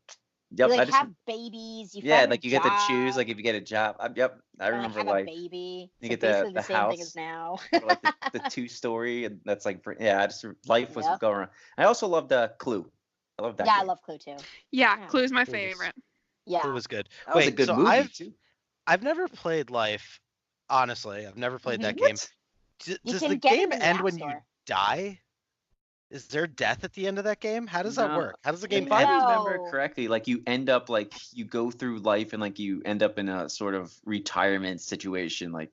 Yep. You I like just have babies. You yeah, find a like you get to choose job, like if you get a job. Yep. I or, like, remember have Life. a baby. You So get basically the the same thing house. as now. Or, like the 2-story and that's like yeah. I just Life was Yep. going around. I also loved Clue. I love that. Yeah, I game. love Clue too. Yeah, Yeah. Clue's my Clue was- favorite. Yeah. It was good. That was a Wait, good so movie too. I've never played Life. Honestly, I've never played that Mhm. game. You Does can the get it game in the end App when you Store. die? Is there death at the end of that game? How does that No. work? How does the game If I end? remember No. correctly, like you end up like you go through life and like you end up in a sort of retirement situation. Like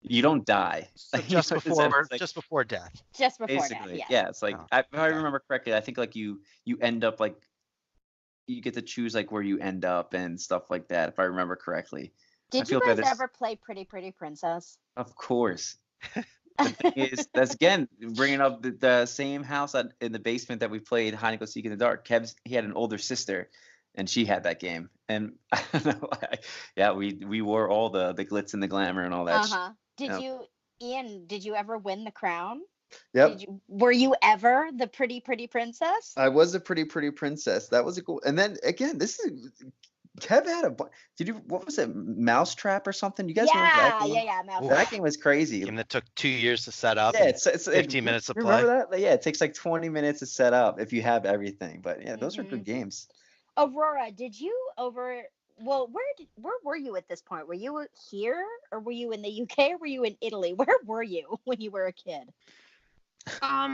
you don't die. So Like, just it's before like, just before death. Just before basically, that. yeah. It's like Oh, if I okay. remember correctly, I think like you end up like you get to choose like where you end up and stuff like that. If I remember correctly. Did you feel bad guys this- ever play Pretty Pretty Princess? Of course. The thing is, that's again bringing up the same house in the basement that we played hide and go seek in the dark. He had an older sister, and she had that game. And I don't know, yeah, we wore all the glitz and the glamour and all that. Did Yep. you, Ian? Did you ever win the crown? Yep. Were you ever the Pretty Pretty Princess? I was a pretty princess. That was a cool. And then again, this is Kev had a. Did you? What was it? Mousetrap or something? You guys remember that game? yeah. Mouse Ooh. Trap. That game was crazy. Game that took 2 years to set up. Yeah, and it's 15 minutes to remember play. that? Yeah, it takes like 20 minutes to set up if you have everything. But yeah, those are good games. Aurora, did you Well, where were you at this point? Were you here, or were you in the UK, or were you in Italy? Where were you when you were a kid?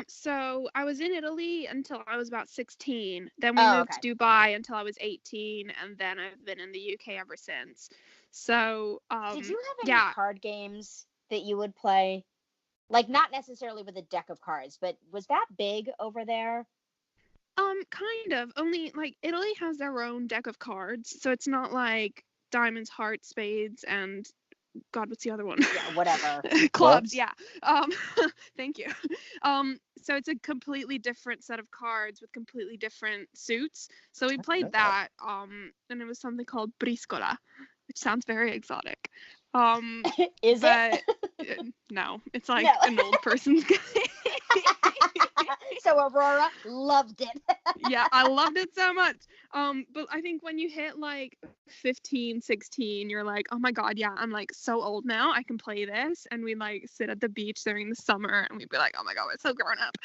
So I was in Italy until I was about 16. Then we Oh, moved okay. to Dubai until I was 18, and then I've been in the UK ever since. So, Did you have any yeah, card games that you would play? Like, not necessarily with a deck of cards, but was that big over there? kind of. Only like Italy has their own deck of cards, so it's not like diamonds, hearts, spades, and God, what's the other one? Yeah, whatever. Clubs, yeah. Um, thank you. So it's a completely different set of cards with completely different suits. So we played that, and it was something called briscola, which sounds very exotic. Is but it? No, it's like No. an old person's game. So Aurora loved it. Yeah, I loved it so much. But I think when you hit like 15, 16, you're like, oh my God, yeah, I'm like so old now. I can play this. And we like sit at the beach during the summer and we'd be like, oh my God, we're so grown up.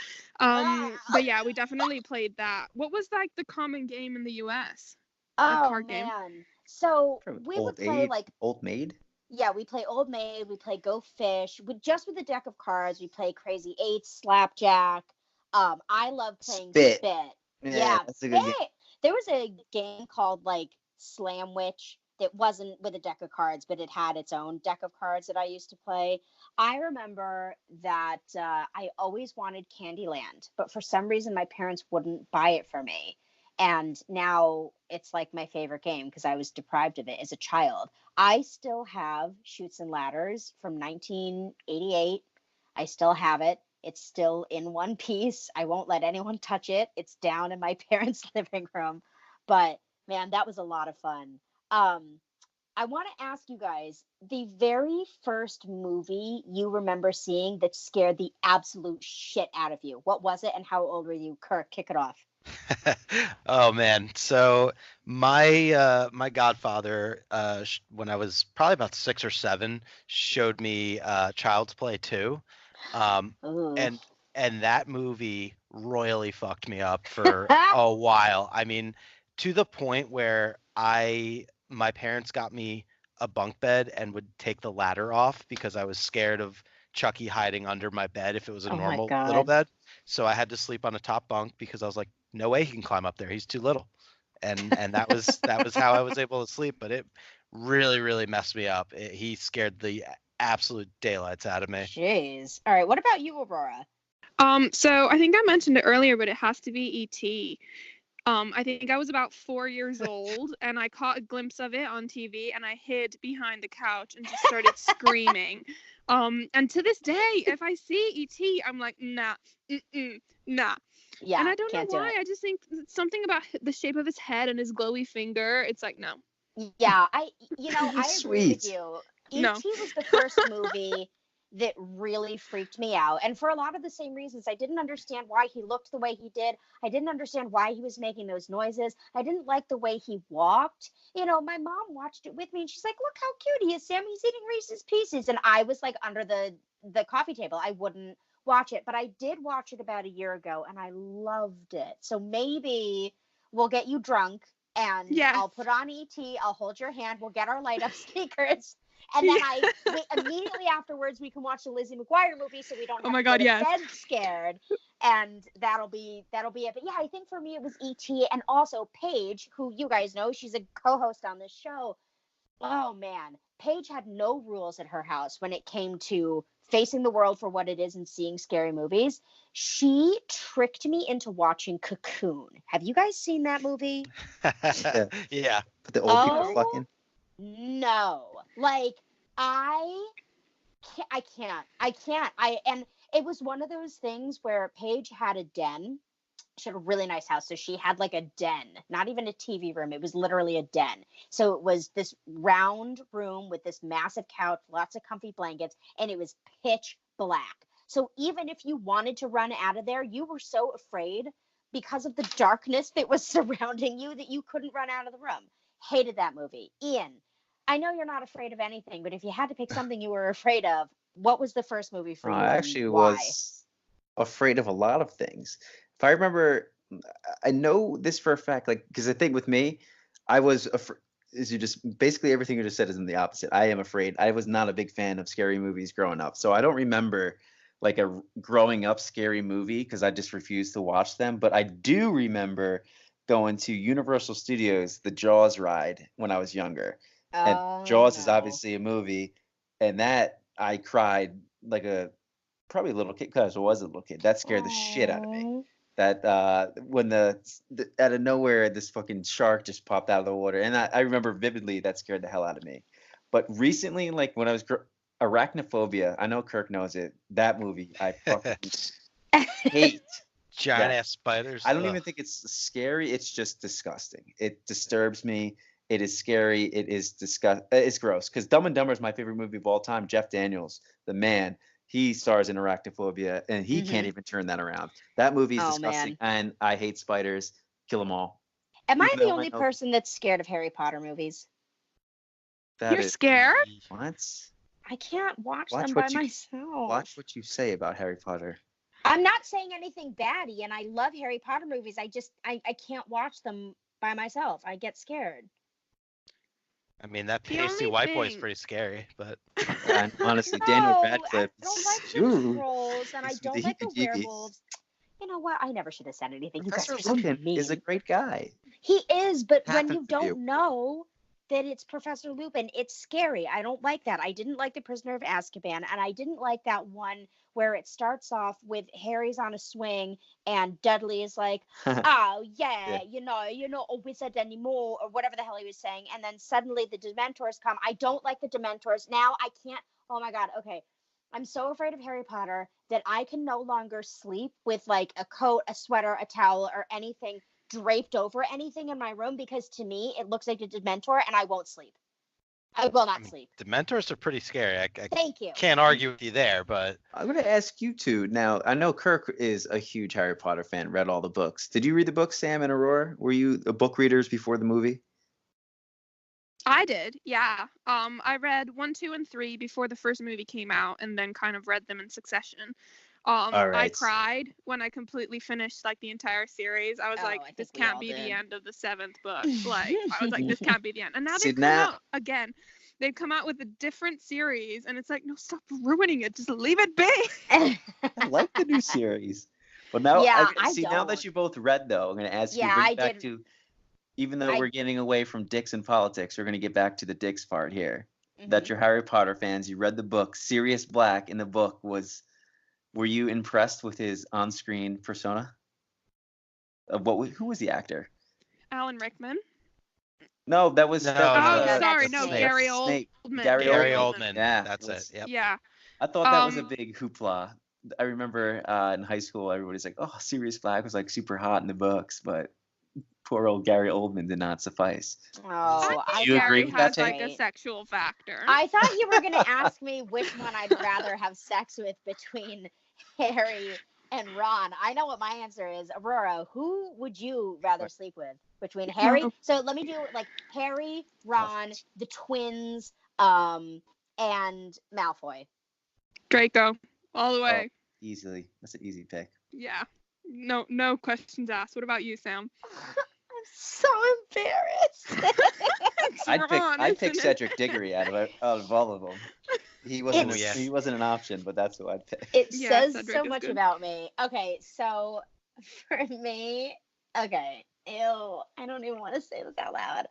But yeah, we definitely played that. What was like the common game in the US? Like Oh card game? man. So From we would Old play Maid. like, Old Maid. yeah, we play Old Maid, we play Go Fish. With a deck of cards, we play Crazy Eights, Slapjack. I love playing Spit. Spit. Yeah, that's a good game. Spit. There was a game called like Slam Witch that wasn't with a deck of cards, but it had its own deck of cards that I used to play. I remember that I always wanted Candyland, but for some reason my parents wouldn't buy it for me. And now it's like my favorite game because I was deprived of it as a child. I still have Shoots and Ladders from 1988. I still have it. It's still in one piece. I won't let anyone touch it. It's down in my parents' living room. But man, that was a lot of fun. I want to ask you guys the very first movie you remember seeing that scared the absolute shit out of you. What was it and how old were you? Kirk, kick it off. Oh man. So my godfather, when I was probably about 6 or 7, showed me Child's Play 2. Ooh. And that movie royally fucked me up for a while. I mean, to the point where my parents got me a bunk bed and would take the ladder off because I was scared of Chucky hiding under my bed if it was a Oh my normal little God. bed. So I had to sleep on a top bunk because I was like, no way he can climb up there. He's too little. And that was how I was able to sleep. But it really messed me up. He scared the absolute daylights out of me. Jeez. All right. What about you, Aurora? So I think I mentioned it earlier, but it has to be E.T. I think I was about 4 years old and I caught a glimpse of it on TV and I hid behind the couch and just started screaming. And to this day, if I see E.T., I'm like, nah, nah. Yeah. And I don't know can't do why. it. I just think something about the shape of his head and his glowy finger. It's like, no. Yeah, I agree with Sweet. you. No. E.T. was the first movie that really freaked me out. And for a lot of the same reasons, I didn't understand why he looked the way he did. I didn't understand why he was making those noises. I didn't like the way he walked. My mom watched it with me and she's like, look how cute he is, Sam. He's eating Reese's Pieces. And I was like under the coffee table. I wouldn't watch it, but I did watch it about a year ago and I loved it. So maybe we'll get you drunk and Yes. I'll put on ET. I'll hold your hand. We'll get our light up speakers. And then immediately afterwards, we can watch the Lizzie McGuire movie so we don't have to go to bed scared. And that'll be it. But yeah, I think for me, it was E.T. and also Paige, who you guys know, she's a co-host on this show. Oh man, Paige had no rules at her house when it came to facing the world for what it is and seeing scary movies. She tricked me into watching Cocoon. Have you guys seen that movie? Yeah. But the old people fucking. No, like I can't. And it was one of those things where Paige had a den. She had a really nice house. So she had like a den, not even a TV room. It was literally a den. So it was this round room with this massive couch, lots of comfy blankets, and it was pitch black. So even if you wanted to run out of there, you were so afraid because of the darkness that was surrounding you that you couldn't run out of the room. Hated that movie. Ian, I know you're not afraid of anything, but if you had to pick something you were afraid of, what was the first movie for you? I actually and why? was afraid of a lot of things. If I remember, I know this for a fact, like, because the thing with me, I was is you just basically everything you just said is in the opposite. I am afraid. I was not a big fan of scary movies growing up, so I don't remember like a growing up scary movie because I just refused to watch them. But I do remember going to Universal Studios, the Jaws ride when I was younger, and Oh Jaws is no. obviously a movie, and that I cried like a probably a little kid because I was a little kid. That scared the shit out of me. Aw. That when the out of nowhere this fucking shark just popped out of the water, and I remember vividly that scared the hell out of me. But recently, like when I was Arachnophobia, I know Kirk knows it. That movie I fucking hate. Giant Yeah. ass spiders. I don't Ugh. even think it's scary. It's just disgusting. It disturbs me. It is scary. It is It's gross. Because Dumb and Dumber is my favorite movie of all time. Jeff Daniels, the man, he stars in Arachnophobia, and he can't even turn that around. That movie is Oh, disgusting, man. and I hate spiders. Kill them all. Am I Even the though only know person that's scared of Harry Potter movies? that You're is scared? what? I can't watch Watch them what by you- myself. Watch what you say about Harry Potter. I'm not saying anything bad, Ian. I love Harry Potter movies. I can't watch them by myself. I get scared. I mean, that The pasty only white boy's thing- pretty scary, but And honestly, Daniel No, Radcliffe. I don't like the Ooh, trolls, and I he's with don't the like the heebie-jeebies. werewolves. You know what? I never should have said anything. You guys Professor are so Lupin mean. is a great guy. He is, but when Happens you to don't be. know that it's Professor Lupin, it's scary. I don't like that. I didn't like The Prisoner of Azkaban, and I didn't like that one where it starts off with Harry's on a swing and Dudley is like, "Oh yeah, Yeah. you're not a wizard anymore," or whatever the hell he was saying, and then suddenly the Dementors come. I don't like the Dementors. Now I can't. Oh my God. Okay. I'm so afraid of Harry Potter that I can no longer sleep with like a coat, a sweater, a towel, or anything draped over anything in my room because to me it looks like a Dementor and I won't sleep. I will not sleep. the mentors are pretty scary. I Thank you. can't argue with you there, but I'm going to ask you two. Now, I know Kirk is a huge Harry Potter fan, read all the books. Did you read the books, Sam and Aurora? Were you book readers before the movie? I did, yeah. I read 1, 2, and 3 before the first movie came out, and then kind of read them in succession. All I right. cried when I completely finished like the entire series. I was Oh, like, I think this we can't all be the did. end of the 7th book. Like, I was like, this can't be the end. And now See, they've come now- out again. They've come out with a different series, and it's like, no, stop ruining it. Just leave it be. I like the new series. But now, Yeah, now don't. that you both read, though, I'm going to ask you Yeah, bring I back did. to, even though I- we're getting away from dicks and politics, we're going to get back to the dicks part here. Mhm. That you're Harry Potter fans, you read the book. Sirius Black in the book were you impressed with his on-screen persona? Who was the actor? Alan Rickman. No, that was No, that was, Oh, no, sorry, that's no, Snape. Gary Snape. Oldman. Gary Gary Oldman. Oldman. Yeah, That's it was- it. Yep. Yeah. I thought that was a Um, big hoopla. I remember in high school, everybody's like, "Oh, Sirius Black was like super hot in the books," but poor old Gary Oldman did not suffice. Oh, I Do you think agree Gary with that has like take? a sexual factor. I thought you were going to ask me which one I'd rather have sex with between Harry and Ron. I know what my answer is. Aurora, who would you rather sleep with between Harry? So let me do like Harry, Ron, the twins, and Malfoy. Draco, all the way. Easily, that's an easy pick. Yeah. No questions asked. What about you, Sam? I'm so embarrassed. It's I'd Ron, pick isn't it? Cedric Diggory out of all of them. He wasn't Oh, yeah. he wasn't an option, but that's who I'd pick. It Yeah, says Cedric so is much good. about me. Okay, so for me, okay, ew, I don't even want to say this out loud.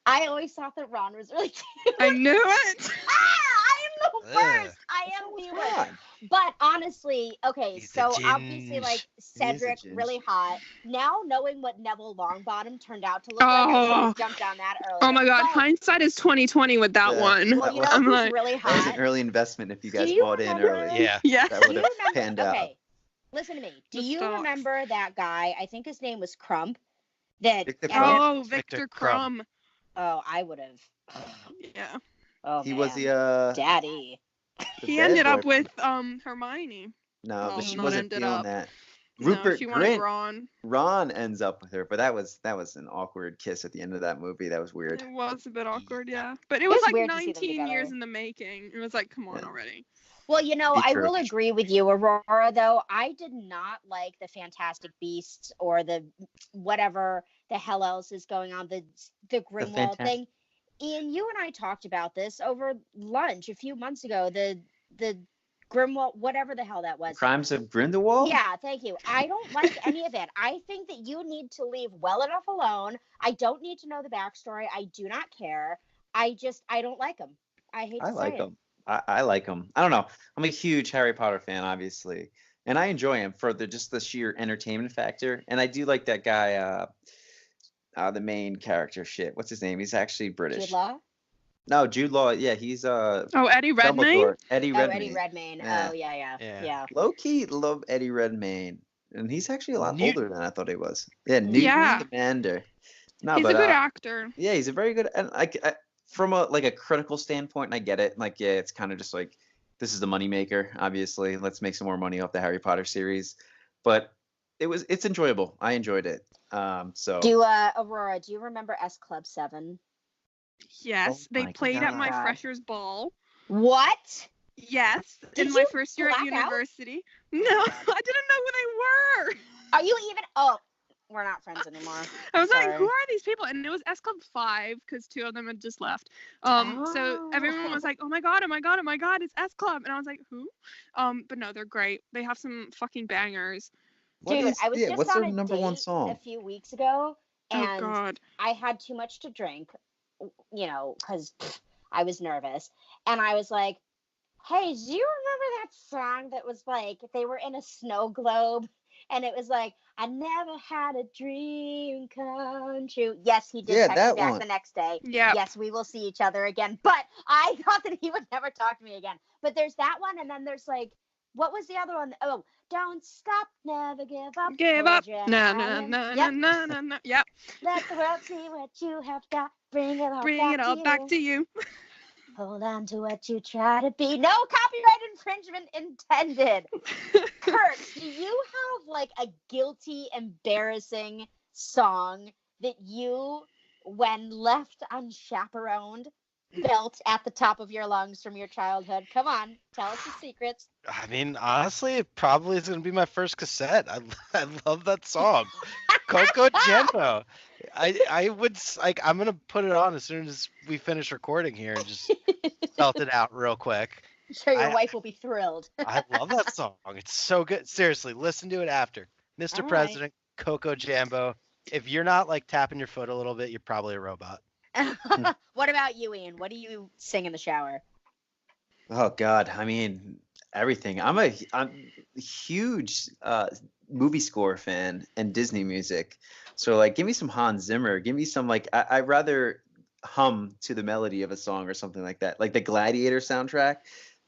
I always thought that Ron was really cute. I knew it. I am the Ugh. worst. I am the worst. Ron. But honestly, okay, He's the so obviously, ginge. like a Cedric, ginge. really hot. Now knowing what Neville Longbottom turned out to look like, I should Oh. have jumped on that earlier. Oh my God, But, hindsight is 2020 with that Yeah. one. well, you That know I'm who's like- really That was hot? an early investment if you guys you bought in remember- early. Yeah. Yeah. That Do would you have remember? panned out. Okay, listen to me. Do The you stocks. remember that guy? I think his name was Crump. That Victor and Crump? Oh, Victor Victor Crumb. Crumb. oh, I would have. Yeah. Oh, He man. was the daddy. He bad ended boy. up with Hermione. No, well, but she not wasn't ended feeling up. that. No, Rupert she wanted Grint. Ron. Ron ends up with her, but that was an awkward kiss at the end of that movie. That was weird. It was a bit awkward, yeah. But it was was like weird to see them 19 years together. in the making. It was like, come on Yeah. already. Well, you know, Be I true. will agree with you, Aurora, though. I did not like the Fantastic Beasts or the whatever the hell else is going on, the Grimwald Fantastic- thing. Ian, you and I talked about this over lunch a few months ago. The Grimwald, whatever the hell that was. Crimes of Grindelwald? Yeah, thank you. I don't like any of it. I think that you need to leave well enough alone. I don't need to know the backstory. I do not care. I don't like them. I hate I to like say them. I like them. I don't know. I'm a huge Harry Potter fan, obviously, and I enjoy him for just the sheer entertainment factor. And I do like that guy, the main character. Shit, what's his name? He's actually it. British. Jude Law? No, Jude Law. Yeah, he's Oh, Eddie Redmayne. Dumbledore. Eddie Oh, Redmayne. Eddie Redmayne. Yeah. Oh, yeah. Yeah. Low key love Eddie Redmayne, and he's actually a lot Newt- older than I thought he was. Yeah, Newt Yeah. Scamander. No, He's but a good actor. yeah, he's a very good, and from a critical standpoint, I get it. Like, yeah, it's kind of just like this is the moneymaker. Obviously, let's make some more money off the Harry Potter series. But it's enjoyable. I enjoyed it. So Aurora, do you remember S Club 7? Yes, Oh they my played at my God. freshers' ball. What? Yes, Did in my you first year at black out? university. No, I didn't know who they were. Are you even? Oh, we're not friends anymore. I was like, Sorry. who are these people? And it was S Club 5 because 2 of them had just left. So everyone was like, oh my god, it's S Club. And I was like, who? But no, they're great. They have some fucking bangers. Dude, I was just what's on their a number date one song? a few weeks ago, Oh and god. I had too much to drink, because I was nervous. And I was like, hey, do you remember that song that was like, they were in a snow globe? And it was like, I never had a dream come true. Yes, he did Yeah, text me that back one. the next day. Yeah. Yes, we will see each other again. But I thought that he would never talk to me again. But there's that one, and then there's like, what was the other one? Oh, don't stop, never give up. Give hold up. your No, hand. no, no, Yep. no, no, no. Yep. Let the world see what you have got. Bring it all Bring back it all to back you. to you. Hold on to what you try to be. No copyright infringement intended. Kirk, do you have like a guilty, embarrassing song that you, when left unchaperoned, belt at the top of your lungs from your childhood? Come on, tell us the secrets. I mean, honestly, it probably is going to be my first cassette. I love that song. Coco Jambo. I would like I'm going to put it on as soon as we finish recording here and just belt it out real quick. I'm sure your I- wife will be thrilled. I love that song. It's so good. Seriously, listen to it after. Mr. All right. President, Coco Jambo. If you're not like tapping your foot a little bit, you're probably a robot. What about you, Ian? What do you sing in the shower? Oh God, I mean everything. I'm a huge movie score fan and Disney music. So like, give me some Hans Zimmer. Give me some like I'd rather hum to the melody of a song or something like that. Like the Gladiator soundtrack.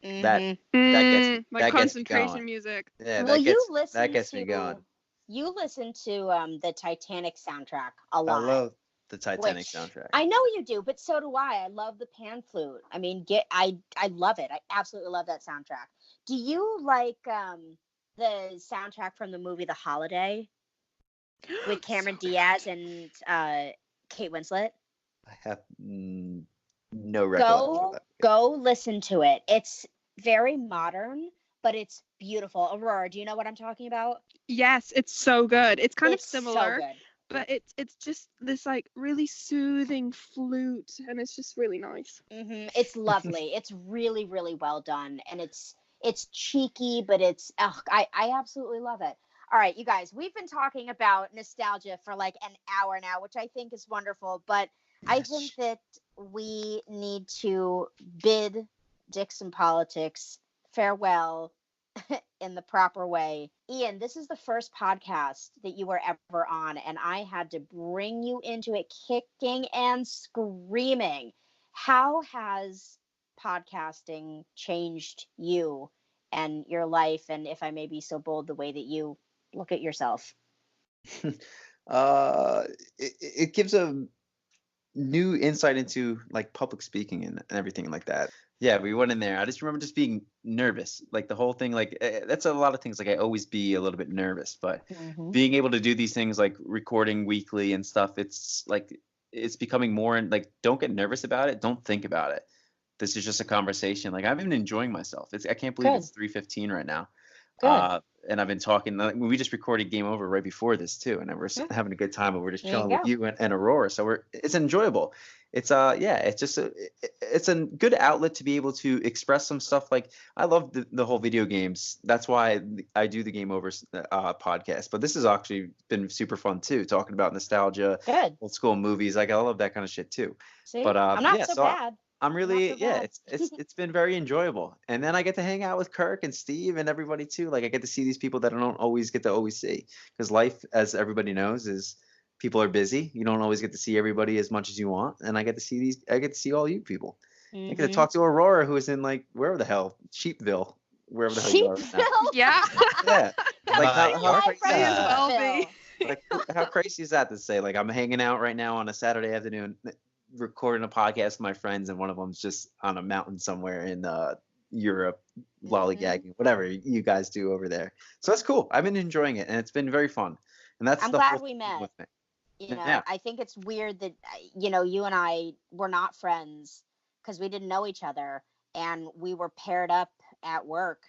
That gets like that gets me concentration going. music. Yeah, Well, that gets me going. You listen to the Titanic soundtrack a lot. I love the Titanic which soundtrack. I know you do, but so do I. I love the pan flute. I mean, I love it. I absolutely love that soundtrack. Do you like the soundtrack from the movie The Holiday with Cameron Diaz and Kate Winslet? I have no recollection of that. Go listen to it. It's very modern, but it's beautiful. Aurora, do you know what I'm talking about? Yes, it's so good. It's kind of so similar, good. but it's just this like really soothing flute, and it's just really nice. It's lovely. It's really, really well done, and it's cheeky, but I absolutely love it. All right, you guys, we've been talking about nostalgia for like an hour now, which I think is wonderful, but I think that we need to bid Dixon Politics farewell in the proper way. Ian, this is the first podcast that you were ever on, and I had to bring you into it kicking and screaming. How has podcasting changed you and your life, and if I may be so bold, the way that you look at yourself? It gives a new insight into like public speaking and everything like that. Yeah, we went in there. I just remember just being nervous, like the whole thing. Like that's a lot of things. Like I always be a little bit nervous, but being able to do these things like recording weekly and stuff, it's like it's becoming more and like don't get nervous about it. Don't think about it. This is just a conversation. Like I've been enjoying myself. I can't believe it's 3:15 right now. Good. And I've been talking. We just recorded Game Over right before this too, and we're having a good time. We're just There you chilling with go. you and Aurora, so it's enjoyable. It's it's just it's a good outlet to be able to express some stuff. Like I love the whole video games. That's why I do the Game Over podcast. But this has actually been super fun too, talking about nostalgia, Good. old school movies. Like I love that kind of shit too. See, But I'm not yeah, so so bad. I'm really so bad. it's been very enjoyable. And then I get to hang out with Kirk and Steve and everybody too. Like I get to see these people that I don't always get to see, because life, as everybody knows, is people are busy. You don't always get to see everybody as much as you want. And I get to see all you people. I get to talk to Aurora, who is in like wherever the hell, Sheepville, wherever the hell you are right now. Sheepville. Yeah. Yeah. Like how Live crazy from is May as that? well Sheepville. be. Like how crazy is that to say? Like I'm hanging out right now on a Saturday afternoon, recording a podcast with my friends, and one of them's just on a mountain somewhere in Europe, lollygagging, whatever you guys do over there. So that's cool. I've been enjoying it, and it's been very fun. And that's I'm the glad whole we thing met. with me. You know, Yeah. I think it's weird that, you and I were not friends because we didn't know each other, and we were paired up at work.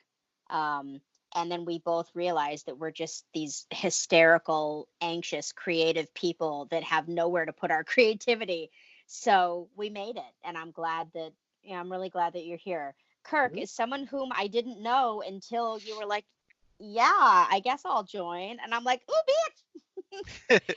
And then we both realized that we're just these hysterical, anxious, creative people that have nowhere to put our creativity. So we made it. And I'm glad that, I'm really glad that you're here. Kirk is someone whom I didn't know until you were like, yeah, I guess I'll join. And I'm like, ooh, bitch.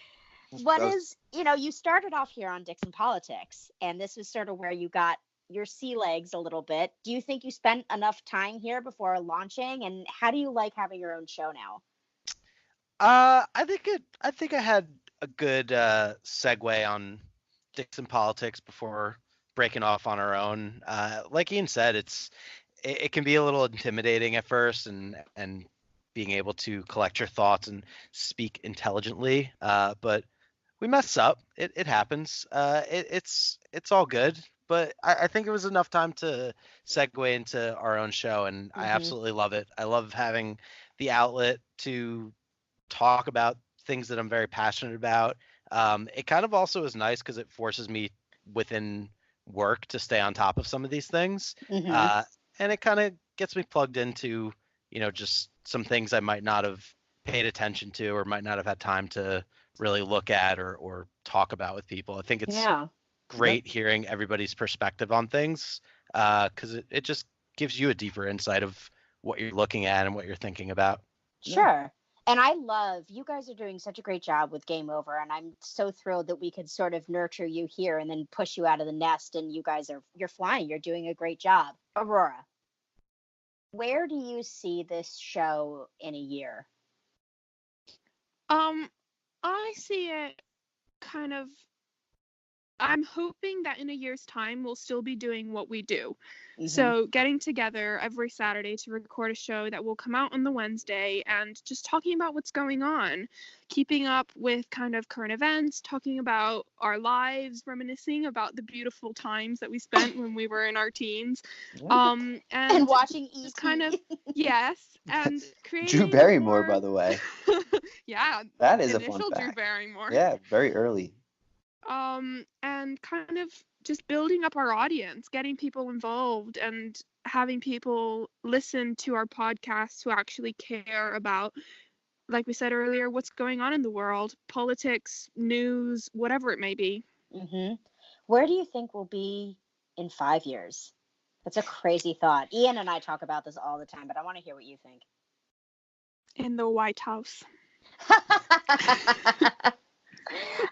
You started off here on Dixon Politics, and this is sort of where you got your sea legs a little bit. Do you think you spent enough time here before launching? And how do you like having your own show now? I think I had a good segue on Dixon Politics before breaking off on our own. Like Ian said, it can be a little intimidating at first, and being able to collect your thoughts and speak intelligently. But we mess up. It happens. It's all good. But I think it was enough time to segue into our own show, and I absolutely love it. I love having the outlet to talk about things that I'm very passionate about. It kind of also is nice because it forces me within work to stay on top of some of these things, and it kind of gets me plugged into, just some things I might not have paid attention to or might not have had time to really look at or talk about with people. I think it's great hearing everybody's perspective on things, because it just gives you a deeper insight of what you're looking at and what you're thinking about. Sure. And I love, you guys are doing such a great job with Game Over, and I'm so thrilled that we could sort of nurture you here and then push you out of the nest, and you're flying. You're doing a great job. Aurora, where do you see this show in a year? I see it kind of, I'm hoping that in a year's time we'll still be doing what we do. So getting together every Saturday to record a show that will come out on the Wednesday and just talking about what's going on, keeping up with kind of current events, talking about our lives, reminiscing about the beautiful times that we spent when we were in our teens, and watching just kind of and creating Drew Barrymore, by the way. Yeah, that is a fun initial fact. Drew Barrymore. Yeah, very early. And kind of just building up our audience, getting people involved, and having people listen to our podcasts who actually care about, like we said earlier, what's going on in the world, politics, news, whatever it may be. Where do you think we'll be in 5 years? That's a crazy thought. Ian and I talk about this all the time, but I want to hear what you think. In the White House.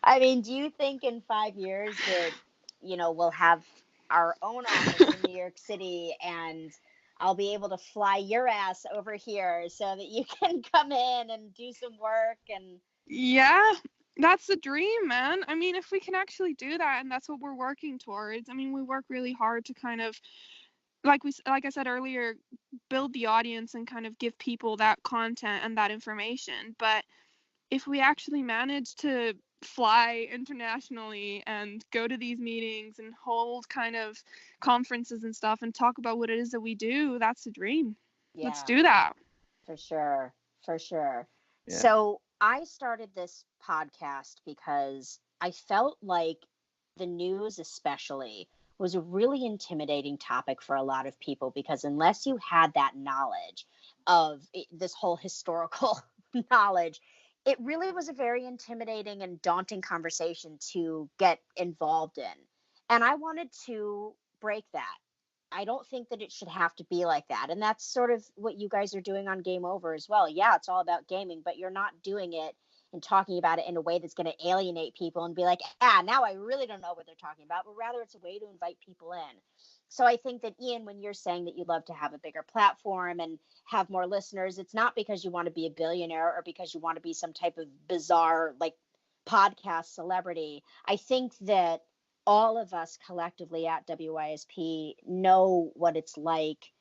I mean, do you think in 5 years that, we'll have our own office in New York City, and I'll be able to fly your ass over here so that you can come in and do some work? And yeah, that's the dream, man. I mean, if we can actually do that, and that's what we're working towards. I mean, we work really hard to kind of, like I said earlier, build the audience and kind of give people that content and that information. But if we actually manage to fly internationally and go to these meetings and hold kind of conferences and stuff and talk about what it is that we do, that's the dream. Let's do that. For sure. Yeah. So I started this podcast because I felt like the news especially was a really intimidating topic for a lot of people, because unless you had that knowledge of this whole historical knowledge, it really was a very intimidating and daunting conversation to get involved in. And I wanted to break that. I don't think that it should have to be like that. And that's sort of what you guys are doing on Game Over as well. Yeah, it's all about gaming, but you're not doing it and talking about it in a way that's going to alienate people and be like, now I really don't know what they're talking about, but rather it's a way to invite people in. So I think that, Ian, when you're saying that you'd love to have a bigger platform and have more listeners, it's not because you want to be a billionaire or because you want to be some type of bizarre, like, podcast celebrity. I think that all of us collectively at WYSP know what it's like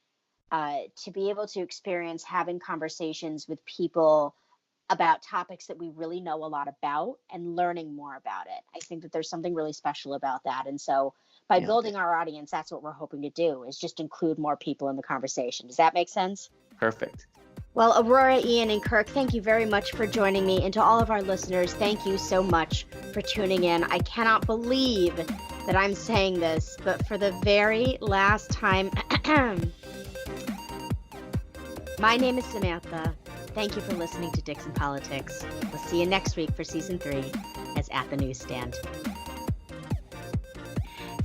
to be able to experience having conversations with people about topics that we really know a lot about and learning more about it. I think that there's something really special about that. And so by building our audience, that's what we're hoping to do, is just include more people in the conversation. Does that make sense? Perfect. Well, Aurora, Ian, and Kirk, thank you very much for joining me. And to all of our listeners, thank you so much for tuning in. I cannot believe that I'm saying this, but for the very last time, my name is Samantha. Thank you for listening to Dicks and Politics. We'll see you next week for Season 3 as At the Newsstand.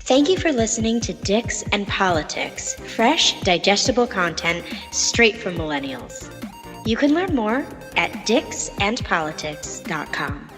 Thank you for listening to Dicks and Politics, fresh, digestible content straight from millennials. You can learn more at dicksandpolitics.com.